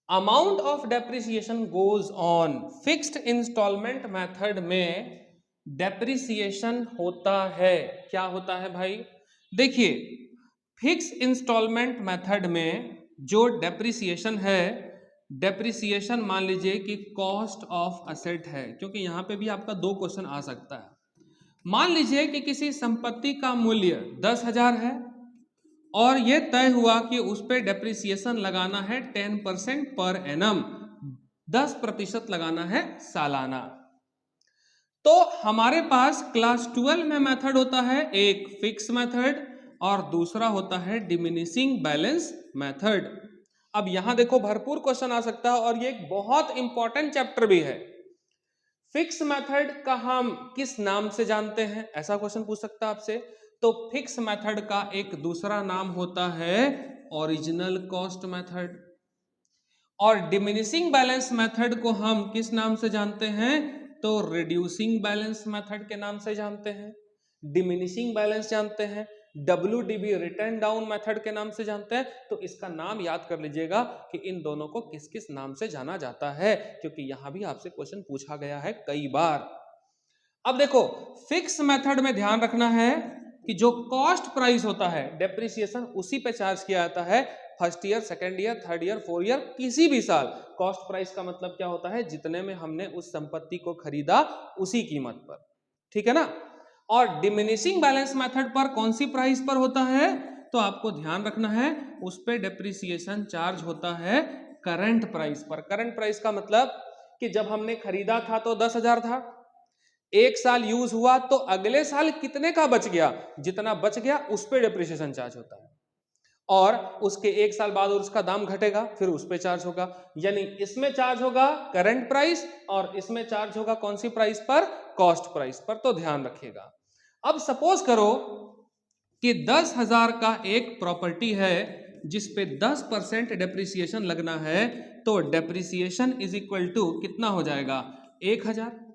Speaker 1: amount of depreciation goes on. Fixed instalment method में डेप्रिसिएशन होता है। क्या होता है भाई? देखिए, फिक्स इंस्टॉलमेंट मेथड में जो डेप्रिसिएशन है, डेप्रिसिएशन मान लीजिए कि कॉस्ट ऑफ असेट है, क्योंकि यहां पे भी आपका दो क्वेश्चन आ सकता है। मान लीजिए कि किसी संपत्ति का मूल्य 10,000 है और यह तय हुआ कि उस पर डेप्रिसिएशन लगाना है 10% पर एनम, 10% लगाना है सालाना। तो हमारे पास क्लास 12 में मेथड होता है, एक फिक्स मेथड और दूसरा होता है डिमिनिशिंग बैलेंस मेथड। अब यहां देखो, भरपूर क्वेश्चन आ सकता है और ये एक बहुत इंपॉर्टेंट चैप्टर भी है। फिक्स मेथड का हम किस नाम से जानते हैं? ऐसा क्वेश्चन पूछ सकता है आपसे। तो फिक्स मेथड का एक दूसरा नाम होता है ओरिजिनल कॉस्ट मेथड। और डिमिनिशिंग बैलेंस मेथड को हम किस नाम से जानते हैं? तो रिड्यूसिंग बैलेंस मेथड के नाम से जानते हैं। डिमिनिशिंग बैलेंस जानते हैं, WDB रिटर्न डाउन मेथड के नाम से जानते हैं। तो इसका नाम याद कर लीजिएगा कि इन दोनों को किस किस नाम से जाना जाता है, क्योंकि यहां भी आपसे क्वेश्चन पूछा गया है कई बार। अब देखो, फिक्स मेथड में ध्यान रखना है कि जो कॉस्ट प्राइस होता है, डेप्रिसिएशन उसी पे चार्ज किया जाता है। First year, second year, third year, fourth year, किसी भी साल। कॉस्ट प्राइस का मतलब क्या होता है? जितने में हमने उस संपत्ति को खरीदा उसी कीमत पर। ठीक है ना? और डिमिनिशिंग बैलेंस मेथड पर कौन सी प्राइस पर होता है? तो आपको ध्यान रखना है, उस पर डेप्रिसिएशन चार्ज होता है करंट प्राइस पर। करंट प्राइस का मतलब कि जब हमने खरीदा था तो 10,000 था, एक साल यूज हुआ तो अगले साल कितने का बच गया, जितना बच गया उस पर डेप्रिसिएशन चार्ज होता है। और उसके एक साल बाद और उसका दाम घटेगा, फिर उस पर चार्ज होगा। यानी इसमें चार्ज होगा करंट प्राइस और इसमें चार्ज होगा कौन सी प्राइस पर? कॉस्ट प्राइस पर। तो ध्यान रखिएगा। अब सपोज करो कि 10,000 का एक प्रॉपर्टी है जिस पे 10% डेप्रिसिएशन लगना है, तो डेप्रिसिएशन इज इक्वल टू कितना हो जाएगा? 1,000।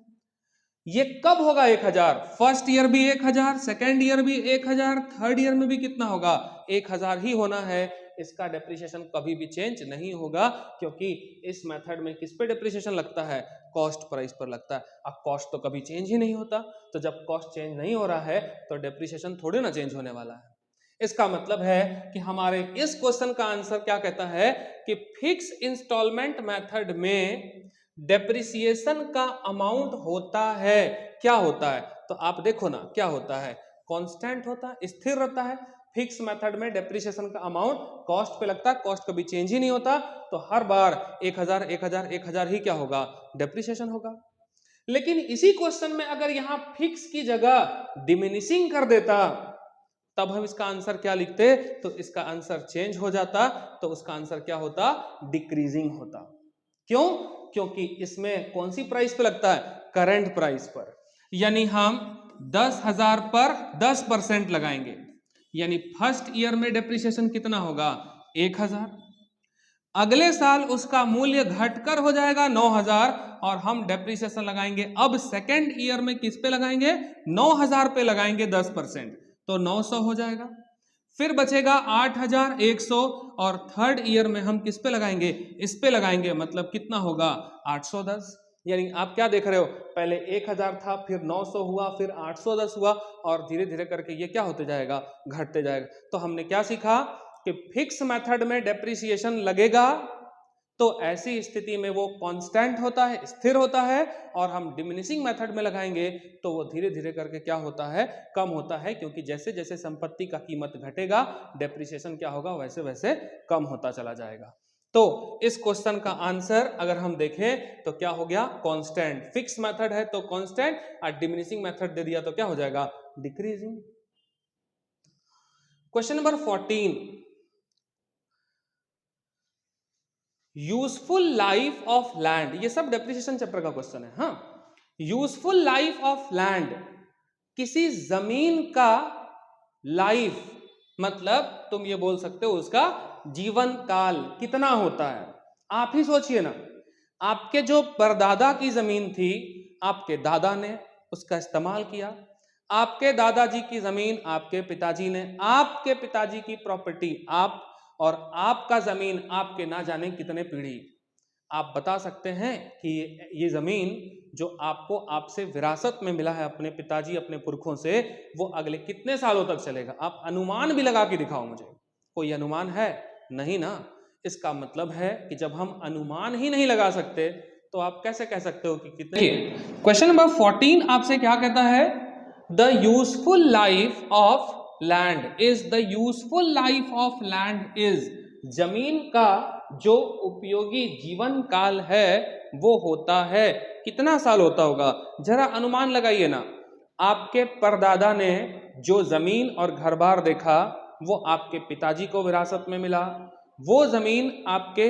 Speaker 1: ये कब होगा 1,000? फर्स्ट ईयर भी 1,000, सेकेंड ईयर भी 1,000, थर्ड ईयर में भी कितना होगा? 1,000 ही होना है। इसका डेप्रिसिएशन कभी भी चेंज नहीं होगा, क्योंकि इस मेथड में किस पे डेप्रिसिएशन लगता है? कॉस्ट प्राइस पर लगता है। अब कॉस्ट तो कभी चेंज ही नहीं होता, तो जब कॉस्ट चेंज नहीं हो रहा है तो डेप्रिसिएशन थोड़े ना चेंज होने वाला है। इसका मतलब है कि हमारे इस क्वेश्चन का आंसर क्या कहता है कि फिक्स इंस्टॉलमेंट मेथड में डेप्रिसिएशन का अमाउंट होता है, क्या होता है? तो आप देखो ना क्या होता है, कांस्टेंट होता है, स्थिर रहता है। फिक्स मेथड में डेप्रिसिएशन का अमाउंट कॉस्ट पे लगता है, कॉस्ट कभी चेंज ही नहीं होता, तो हर बार 1000 1000 1000 ही क्या होगा, डेप्रिसिएशन होगा। लेकिन इसी क्वेश्चन में अगर यहां फिक्स की जगह डिमिनिशिंग कर देता, तब हम इसका आंसर क्या लिखते, तो इसका आंसर चेंज हो जाता, तो उसका आंसर क्या होता, डिक्रीजिंग होता। क्यों? क्योंकि इसमें कौन सी प्राइस पे लगता है, करंट प्राइस पर। यानी हम 10,000 पर 10% लगाएंगे, यानी फर्स्ट ईयर में डेप्रिसिएशन कितना होगा, 1000। अगले साल उसका मूल्य घटकर हो जाएगा 9000 और हम डेप्रिसिएशन लगाएंगे अब सेकेंड ईयर में किस पे लगाएंगे, 9000 पे लगाएंगे 10%, तो 900 हो जाएगा। फिर बचेगा 8100 और थर्ड ईयर में हम किस पे लगाएंगे, इस पे लगाएंगे, मतलब कितना होगा, 810। यानी आप क्या देख रहे हो, पहले 1000 था, फिर 900 हुआ, फिर 810 हुआ, और धीरे धीरे करके ये क्या होते जाएगा, घटते जाएगा। तो हमने क्या सीखा कि फिक्स मेथड में डेप्रिसिएशन लगेगा तो ऐसी स्थिति में वो कांस्टेंट होता है, स्थिर होता है, और हम डिमिनिशिंग मेथड में लगाएंगे तो वो धीरे धीरे करके क्या होता है, कम होता है, क्योंकि जैसे जैसे संपत्ति का कीमत घटेगा डेप्रिसिएशन क्या होगा, वैसे वैसे कम होता चला जाएगा। तो इस क्वेश्चन का आंसर अगर हम देखें तो क्या हो गया, कांस्टेंट। फिक्स मेथड है तो कांस्टेंट, और डिमिनिशिंग मेथड दे दिया तो क्या हो जाएगा, decreasing. Question number 14, useful life of land, ये सब डेप्रिसिएशन चैप्टर का क्वेश्चन है। हाँ, यूजफुल लाइफ ऑफ लैंड, किसी जमीन का लाइफ मतलब तुम ये बोल सकते हो उसका जीवन काल कितना होता है। आप ही सोचिए ना, आपके जो परदादा की जमीन थी, आपके दादा ने उसका इस्तेमाल किया, आपके दादाजी की जमीन आपके पिताजी ने, आपके पिताजी की प्रॉपर्टी आप, और आपका जमीन आपके ना जाने कितने पीढ़ी। आप बता सकते हैं कि ये जमीन जो आपको आपसे विरासत में मिला है अपने पिताजी अपने पुरखों से, वो अगले कितने सालों तक चलेगा। आप अनुमान भी लगा के दिखाओ मुझे, कोई अनुमान है, नहीं ना। इसका मतलब है कि जब हम अनुमान ही नहीं लगा सकते तो आप कैसे कह सकते हो कि कितने। क्वेश्चन नंबर 14 आपसे क्या कहता है, the useful life of land is, the useful life of land is, जमीन का जो उपयोगी जीवन काल है वो होता है, कितना साल होता होगा, जरा अनुमान लगाइए ना। आपके परदादा ने जो जमीन और घर बार देखा वो आपके पिताजी को विरासत में मिला, वो जमीन आपके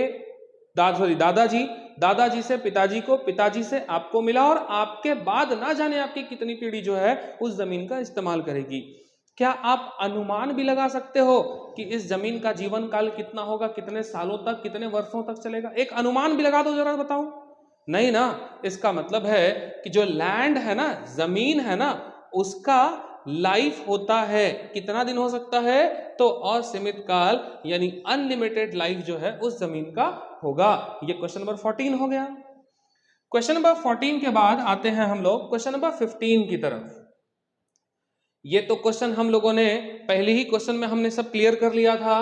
Speaker 1: दादाजी, दादाजी से पिताजी को, पिताजी से आपको मिला, और आपके बाद ना जाने आपकी कितनी पीढ़ी जो है उस जमीन का इस्तेमाल करेगी। क्या आप अनुमान भी लगा सकते हो कि इस जमीन का जीवन काल कितना होगा, कितने सालों तक, कितने वर्षों तक चलेगा? एक अनुमान भी लगा दो जरा, बताओ। नहीं ना। इसका मतलब है कि जो लैंड है ना, जमीन है ना, उसका लाइफ होता है, कितना दिन हो सकता है, तो असीमित काल, यानी अनलिमिटेड लाइफ जो है उस जमीन का होगा। ये क्वेश्चन नंबर 14 हो गया। क्वेश्चन नंबर 14 के बाद आते हैं हम लोग क्वेश्चन नंबर 15 की तरफ। ये तो क्वेश्चन हम लोगों ने पहले ही क्वेश्चन में हमने सब क्लियर कर लिया था।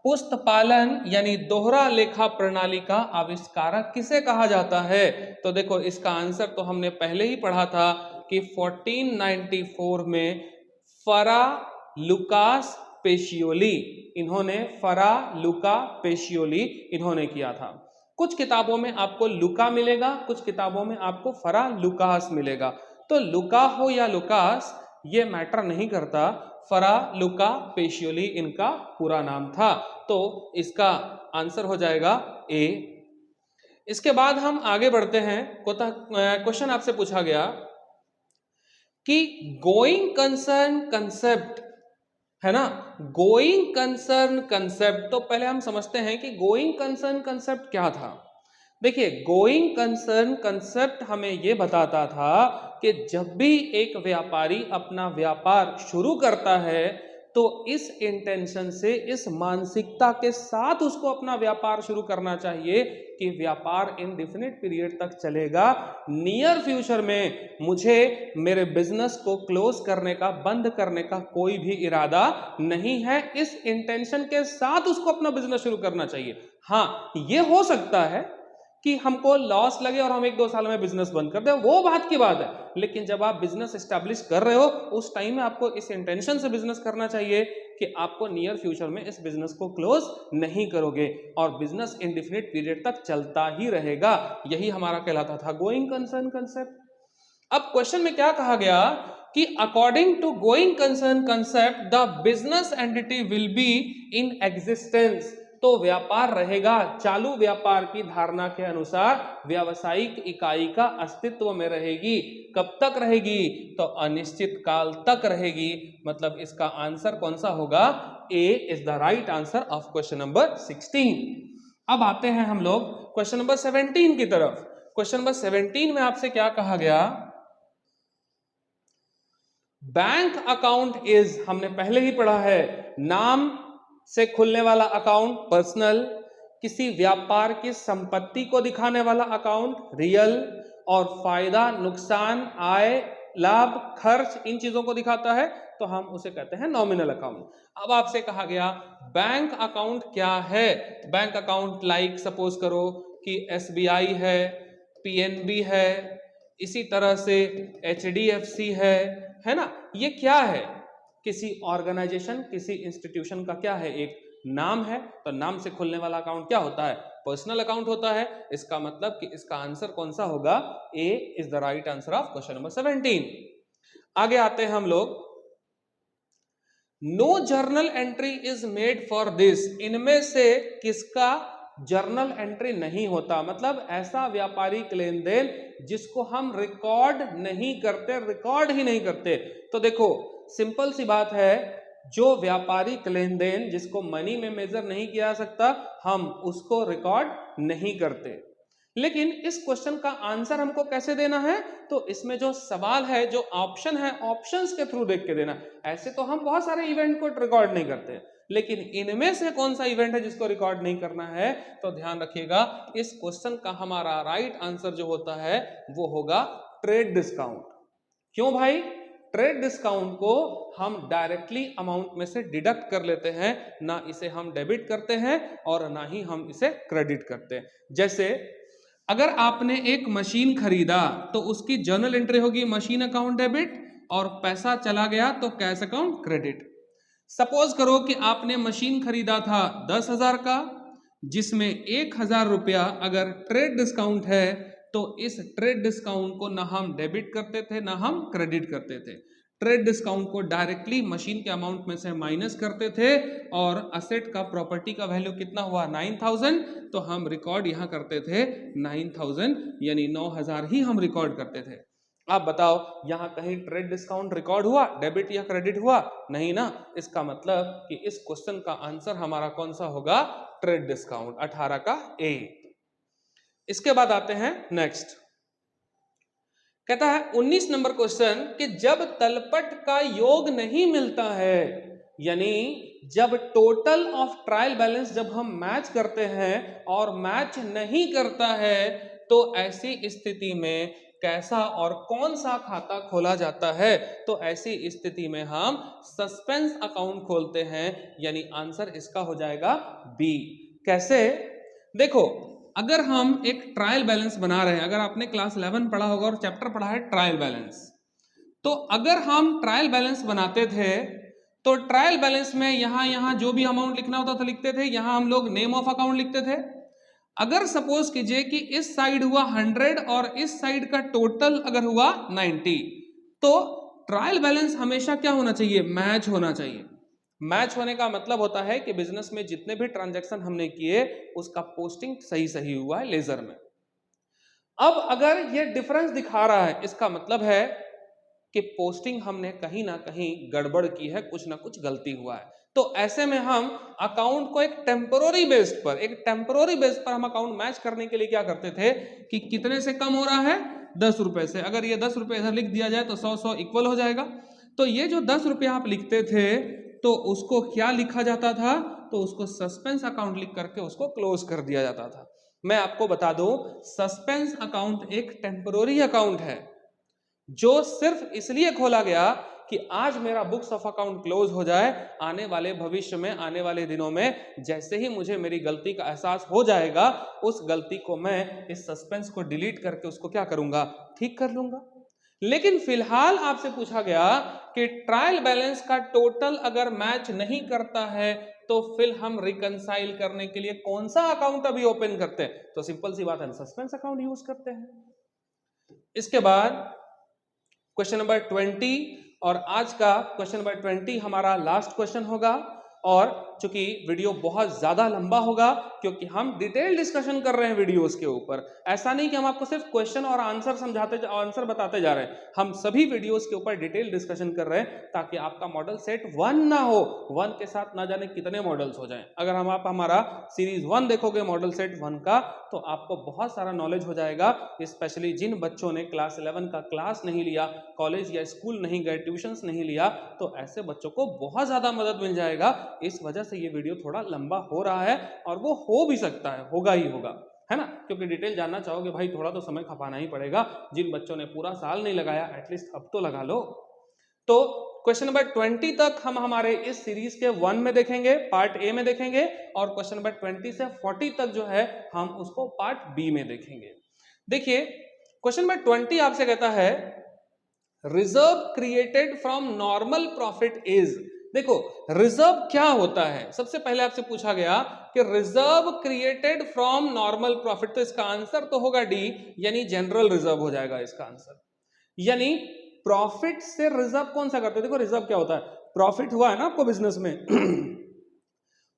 Speaker 1: पुस्तपालन यानी दोहरा लेखा प्रणाली का आविष्कारक किसे कहा जाता है? तो देखो इसका आंसर तो हमने पहले ही पढ़ा था कि 1494 में फरा लुकास पेशियोली, इन्होंने फरा लुका पेशियोली इन्होंने किया था। कुछ किताबों में आपको लुका मिलेगा, कुछ किताबों में आपको फरा लुकास मिलेगा। तो लुका हो या लुकास ये मैटर नहीं करता, फरा लुका पेशियोली इनका पूरा नाम था। तो इसका आंसर हो जाएगा ए। इसके बाद हम आगे बढ़ते हैं। क्वेश्चन आपसे पूछा गया कि गोइंग कंसर्न कंसेप्ट है ना, गोइंग कंसर्न कंसेप्ट, तो पहले हम समझते हैं कि गोइंग कंसर्न कंसेप्ट क्या था। देखिए, गोइंग कंसर्न कंसेप्ट हमें यह बताता था कि जब भी एक व्यापारी अपना व्यापार शुरू करता है तो इस इंटेंशन से, इस मानसिकता के साथ उसको अपना व्यापार शुरू करना चाहिए कि व्यापार इनडेफिनिट पीरियड तक चलेगा, नियर फ्यूचर में मुझे मेरे बिजनेस को क्लोज करने का, बंद करने का कोई भी इरादा नहीं है। इस इंटेंशन के साथ उसको अपना बिजनेस शुरू करना चाहिए। हाँ, ये हो सकता है कि हमको लॉस लगे और हम 1-2 साल में बिजनेस बंद कर दें, वो बात की बात है, लेकिन जब आप बिजनेस एस्टैब्लिश कर रहे हो उस टाइम में आपको इस इंटेंशन से बिजनेस करना चाहिए कि आपको नियर फ्यूचर में इस बिजनेस को क्लोज नहीं करोगे और बिजनेस इंडेफिनिट पीरियड तक चलता ही रहेगा। यही हमारा कहलाता था गोइंग कंसर्न कंसेप्ट। अब क्वेश्चन में क्या कहा गया कि according to going concern concept the business entity will be in existence. तो व्यापार रहेगा, चालू व्यापार की धारणा के अनुसार व्यावसायिक इकाई का अस्तित्व में रहेगी। कब तक रहेगी? तो अनिश्चित काल तक रहेगी। मतलब इसका आंसर कौन सा होगा? A is the right answer of question number 16। अब आते हैं हम लोग क्वेश्चन नंबर 17 की तरफ। क्वेश्चन नंबर 17 में आपसे क्या कहा गया? बैंक अकाउंट इज, हमने पहले ही पढ़ा है, नाम से खुलने वाला अकाउंट पर्सनल, किसी व्यापार की संपत्ति को दिखाने वाला अकाउंट रियल, और फायदा नुकसान आय लाभ खर्च इन चीजों को दिखाता है तो हम उसे कहते हैं नॉमिनल अकाउंट। अब आपसे कहा गया बैंक अकाउंट क्या है? बैंक अकाउंट लाइक सपोज करो कि एसबीआई है, पीएनबी है, इसी तरह से एचडीएफसी है ना। ये क्या है? किसी ऑर्गेनाइजेशन, किसी इंस्टीट्यूशन का क्या है? एक नाम है। तो नाम से खुलने वाला अकाउंट क्या होता है? पर्सनल अकाउंट होता है। इसका मतलब कि इसका आंसर कौन सा होगा? A is the right answer of question number 17। आगे आते हैं हम लोग। No journal entry is made for this. इनमें से किसका जर्नल एंट्री नहीं होता? मतलब ऐसा व्यापारिक लेन देन जिसको हम रिकॉर्ड नहीं करते, रिकॉर्ड ही नहीं करते। तो देखो सिंपल सी बात है, जो व्यापारिक लेन देन जिसको मनी में मेजर नहीं किया जा सकता, हम उसको रिकॉर्ड नहीं करते। लेकिन इस क्वेश्चन का आंसर हमको कैसे देना है? तो इसमें जो सवाल है, जो ऑप्शन है, ऑप्शंस के थ्रू देख के देना। ऐसे तो हम बहुत सारे इवेंट को रिकॉर्ड नहीं करते, लेकिन इनमें से कौन सा इवेंट है जिसको रिकॉर्ड नहीं करना है? तो ध्यान रखिएगा, इस क्वेश्चन का हमारा राइट आंसर जो होता है वो होगा ट्रेड डिस्काउंट। क्यों भाई? ट्रेड डिस्काउंट को हम डायरेक्टली अमाउंट में से डिडक्ट कर लेते हैं, ना इसे हम डेबिट करते हैं और ना ही हम इसे क्रेडिट करते हैं। जैसे अगर आपने एक मशीन खरीदा तो उसकी जर्नल एंट्री होगी मशीन अकाउंट डेबिट, और पैसा चला गया तो कैश अकाउंट क्रेडिट। सपोज करो कि आपने मशीन खरीदा था 10,000 का, जिसमें 1,000 रुपया अगर ट्रेड डिस्काउंट है तो इस ट्रेड डिस्काउंट को ना हम डेबिट करते थे ना हम क्रेडिट करते थे। ट्रेड डिस्काउंट को डायरेक्टली मशीन के अमाउंट में से माइनस करते थे, और असेट का, प्रॉपर्टी का वैल्यू कितना हुआ? 9,000। तो हम रिकॉर्ड यहां करते थे 9,000, यानी 9,000 ही हम रिकॉर्ड करते थे। आप बताओ यहां कहीं ट्रेड डिस्काउंट रिकॉर्ड हुआ, डेबिट या क्रेडिट हुआ? नहीं ना। इसका मतलब कि इस क्वेश्चन का आंसर हमारा कौन सा होगा? ट्रेड डिस्काउंट, 18 का ए। इसके बाद आते हैं नेक्स्ट। कहता है 19 नंबर क्वेश्चन कि जब तलपट का योग नहीं मिलता है, यानी जब टोटल ऑफ ट्रायल बैलेंस जब हम मैच करते हैं और मैच नहीं करता है, तो ऐसी स्थिति में कैसा और कौन सा खाता खोला जाता है? तो ऐसी स्थिति में हम सस्पेंस अकाउंट खोलते हैं, यानी आंसर इसका हो जाएगा बी। कैसे? देखो अगर हम एक ट्रायल बैलेंस बना रहे हैं, अगर आपने क्लास 11 पढ़ा होगा और चैप्टर पढ़ा है ट्रायल बैलेंस, तो अगर हम ट्रायल बैलेंस बनाते थे तो ट्रायल बैलेंस में यहां जो भी अमाउंट लिखना होता था लिखते थे, यहां हम लोग नेम ऑफ अकाउंट लिखते थे। अगर सपोज कीजिए कि इस साइड हुआ 100 और इस साइड का टोटल अगर हुआ 90, तो ट्रायल बैलेंस हमेशा क्या होना चाहिए? मैच होना चाहिए। मैच होने का मतलब होता है कि बिजनेस में जितने भी ट्रांजैक्शन हमने किए उसका पोस्टिंग सही सही हुआ है लेजर में। अब अगर ये डिफरेंस दिखा रहा है, इसका मतलब है कि पोस्टिंग हमने कहीं ना कहीं गड़बड़ की है, कुछ ना कुछ गलती हुआ है। तो ऐसे में हम अकाउंट को एक टेम्पररी बेस पर हम अकाउंट मैच करने के लिए क्या करते थे कि कितने से कम हो रहा है? 10 रुपए से। अगर ये 10 रुपए इधर लिख दिया जाए तो 100 इक्वल हो जाएगा। तो ये जो 10 रुपए आप लिखते थे तो उसको क्या लिखा जाता था, तो उसको सस्पेंस अकाउंट लिख करके उसको क्लोज कर दिया जाता था। मैं आपको बता दूं, सस्पेंस अकाउंट एक टेम्पररी अकाउंट है जो सिर्फ इसलिए खोला गया कि आज मेरा बुक्स ऑफ अकाउंट क्लोज हो जाए, आने वाले भविष्य में, आने वाले दिनों में जैसे ही मुझे मेरी गलती का एहसास हो जाएगा, उस गलती को मैं इस सस्पेंस को डिलीट करके उसको क्या करूंगा, ठीक कर लूंगा। लेकिन फिलहाल आपसे पूछा गया कि ट्रायल बैलेंस का टोटल अगर मैच नहीं करता है तो फिर हम रिकंसाइल करने के लिए कौन सा अकाउंट अभी ओपन करते हैं, तो सिंपल सी बात है, सस्पेंस अकाउंट यूज करते हैं। इसके बाद क्वेश्चन नंबर 20, और आज का क्वेश्चन नंबर 20 हमारा लास्ट क्वेश्चन होगा। और चूंकि वीडियो बहुत ज्यादा लंबा होगा क्योंकि हम डिटेल डिस्कशन कर रहे हैं वीडियोस के ऊपर, ऐसा नहीं कि हम आपको सिर्फ क्वेश्चन और आंसर बताते जा रहे हैं, हम सभी वीडियोस के ऊपर डिटेल डिस्कशन कर रहे हैं ताकि आपका मॉडल सेट 1 ना हो, 1 के साथ ना जाने कितने मॉडल्स हो जाएं। अगर आप हमारा सीरीज 1 देखोगे मॉडल सेट 1 का, तो आपको बहुत सारा नॉलेज हो जाएगा, स्पेशली जिन बच्चों ने क्लास 11 का क्लास नहीं लिया, कॉलेज या स्कूल नहीं गए, ट्यूशंस नहीं लिया, तो ऐसे बच्चों को बहुत ज्यादा मदद मिल जाएगा। इस वजह से ये वीडियो थोड़ा लंबा हो रहा है, और वो हो भी सकता है, होगा ही होगा, है ना, क्योंकि डिटेल जानना चाहोगे भाई, थोड़ा तो समय खपाना ही पड़ेगा। जिन बच्चों ने पूरा साल नहीं लगाया, एटलीस्ट अब तो लगा लो। तो क्वेश्चन नंबर 20 तक हम हमारे इस सीरीज के 1 में देखेंगे, पार्ट ए में देखेंगे, और क्वेश्चन नंबर 20 से 40 तक जो है हम उसको पार्ट बी में देखेंगे। देखिए क्वेश्चन नंबर 20 आपसे कहता है, reserve created from normal profit is. देखो रिजर्व क्या होता है, सबसे पहले आपसे पूछा गया कि reserve created from normal profit, तो इसका आंसर तो होगा डी, यानी जनरल रिजर्व हो जाएगा इसका आंसर। यानी प्रॉफिट से रिजर्व कौन सा करते हैं, देखो रिजर्व क्या होता है, प्रॉफिट हुआ है ना आपको बिजनेस में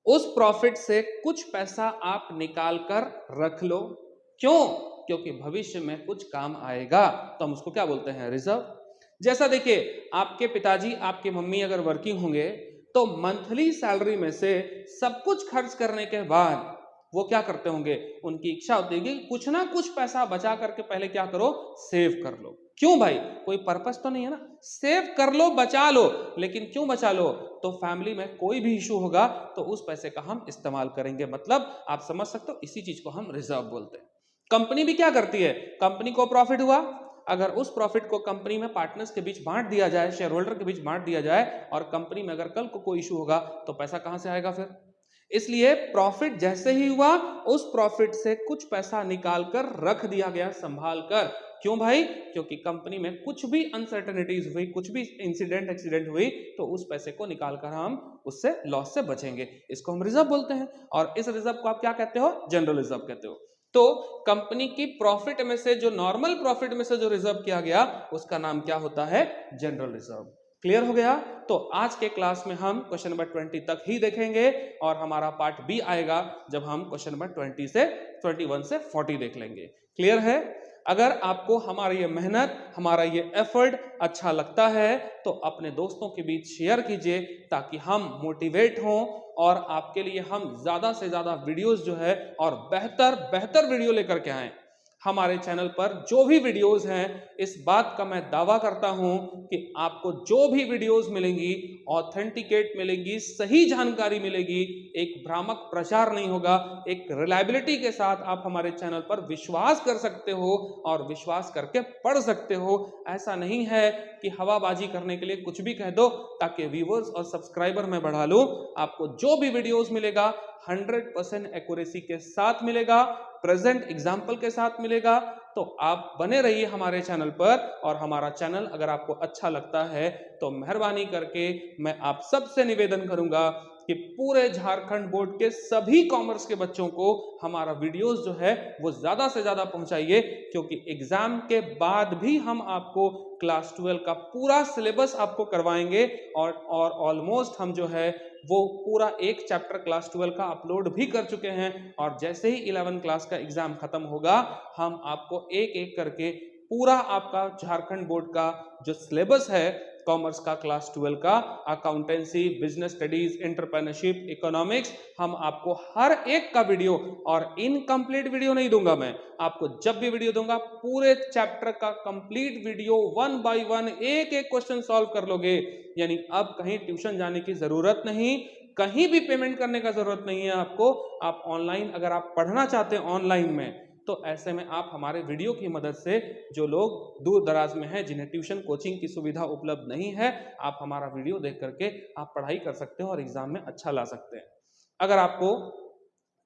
Speaker 1: उस प्रॉफिट से कुछ पैसा आप निकाल कर रख लो, क्यों, क्योंकि भविष्य में कुछ काम आएगा, तो हम उसको क्या बोलते हैं, रिजर्व। जैसा देखिए आपके पिताजी आपकी मम्मी अगर वर्किंग होंगे तो मंथली सैलरी में से सब कुछ खर्च करने के बाद वो क्या करते होंगे, उनकी इच्छा होती है कि कुछ ना कुछ पैसा बचा करके पहले क्या करो, सेव कर लो। क्यों भाई, कोई पर्पस तो नहीं है ना, सेव कर लो, बचा लो, लेकिन क्यों बचा लो, तो फैमिली में कोई भी इशू होगा तो उस पैसे का हम इस्तेमाल करेंगे, मतलब आप समझ सकते हो, इसी चीज को हम रिजर्व बोलते हैं। कंपनी भी क्या करती है, कंपनी को प्रॉफिट हुआ, अगर उस प्रॉफिट को कंपनी में पार्टनर्स के बीच बांट दिया जाए, शेयर होल्डर के बीच बांट दिया जाए, और कंपनी में अगर कल को कोई इशू होगा तो पैसा कहां से आएगा फिर, इसलिए प्रॉफिट जैसे ही हुआ उस प्रॉफिट से कुछ पैसा निकाल कर रख दिया गया संभाल कर। क्यों भाई, क्योंकि कंपनी में कुछ भी अनसर्टेनिटीज हुई, कुछ भी इंसिडेंट एक्सीडेंट हुई, तो उस पैसे को निकाल कर हम उससे लॉस से बचेंगे, इसको हम रिजर्व बोलते हैं। और इस रिजर्व को आप क्या कहते हो, जनरल रिजर्व कहते हो। तो कंपनी की प्रॉफिट में से, जो नॉर्मल प्रॉफिट में से जो रिजर्व किया गया, उसका नाम क्या होता है, जनरल रिजर्व। क्लियर हो गया। तो आज के क्लास में हम क्वेश्चन नंबर 20 तक ही देखेंगे, और हमारा पार्ट बी आएगा जब हम क्वेश्चन नंबर 21 से 40 देख लेंगे। क्लियर है। अगर आपको हमारी ये मेहनत, हमारा ये एफर्ट अच्छा लगता है तो अपने दोस्तों के बीच शेयर कीजिए, ताकि हम मोटिवेट हों और आपके लिए हम ज्यादा से ज्यादा वीडियोस जो है और बेहतर वीडियो लेकर के आए। हमारे चैनल पर जो भी वीडियोस हैं, इस बात का मैं दावा करता हूं कि आपको जो भी वीडियोस मिलेंगी ऑथेंटिकेट मिलेंगी, सही जानकारी मिलेगी, एक भ्रामक प्रचार नहीं होगा, एक रिलायबिलिटी के साथ आप हमारे चैनल पर विश्वास कर सकते हो और विश्वास करके पढ़ सकते हो। ऐसा नहीं है कि हवाबाजी करने के लिए कुछ भी कह दो ताकि व्यूअर्स और सब्सक्राइबर मैं बढ़ा लूं। आपको जो भी वीडियोस मिलेगा 100% एक्यूरेसी के साथ मिलेगा, प्रेजेंट एग्जाम्पल के साथ मिलेगा। तो आप बने रहिए हमारे चैनल पर, और हमारा चैनल अगर आपको अच्छा लगता है तो मेहरबानी करके मैं आप सबसे निवेदन करूंगा कि पूरे झारखंड बोर्ड के सभी कॉमर्स के बच्चों को हमारा वीडियोस जो है वो ज्यादा से ज्यादा पहुंचाइए, क्योंकि एग्जाम के बाद भी हम आपको क्लास 12 का पूरा सिलेबस आपको करवाएंगे, और ऑलमोस्ट हम जो है वो पूरा एक चैप्टर क्लास 12 का अपलोड भी कर चुके हैं। और जैसे ही 11 क्लास का एग्जाम खत्म होगा, हम आपको एक एक करके पूरा आपका झारखंड बोर्ड का जो सिलेबस है कॉमर्स का क्लास 12 का, accountancy, business studies, entrepreneurship, economics, हम आपको हर एक का वीडियो, और इनकम्प्लीट वीडियो नहीं दूंगा मैं आपको, जब भी वीडियो दूंगा पूरे चैप्टर का कंप्लीट वीडियो 1 बाय 1 एक एक क्वेश्चन सॉल्व कर लोगे। यानी अब कहीं ट्यूशन जाने की जरूरत नहीं, कहीं भी पेमेंट करने का जरूरत नहीं है आपको। आप ऑनलाइन अगर आप पढ़ना चाहते हैं ऑनलाइन में, तो ऐसे में आप हमारे वीडियो की मदद से, जो लोग दूर दराज में हैं जिन्हें ट्यूशन कोचिंग की सुविधा उपलब्ध नहीं है, आप हमारा वीडियो देख करके आप पढ़ाई कर सकते हो और एग्जाम में अच्छा ला सकते हैं। अगर आपको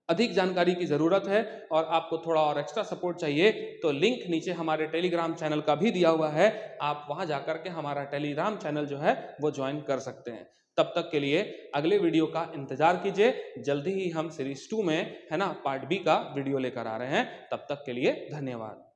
Speaker 1: अधिक जानकारी की जरूरत है और आपको थोड़ा और एक्स्ट्रा सपोर्ट चाहिए, तो लिंक नीचे हमारे टेलीग्राम चैनल का भी दिया हुआ है, आप वहां जाकर के हमारा टेलीग्राम चैनल जो है वो ज्वाइन कर सकते हैं। तब तक के लिए अगले वीडियो का इंतजार कीजिए, जल्दी ही हम सीरीज 2 में, है ना, पार्ट बी का वीडियो लेकर आ रहे हैं। तब तक के लिए धन्यवाद।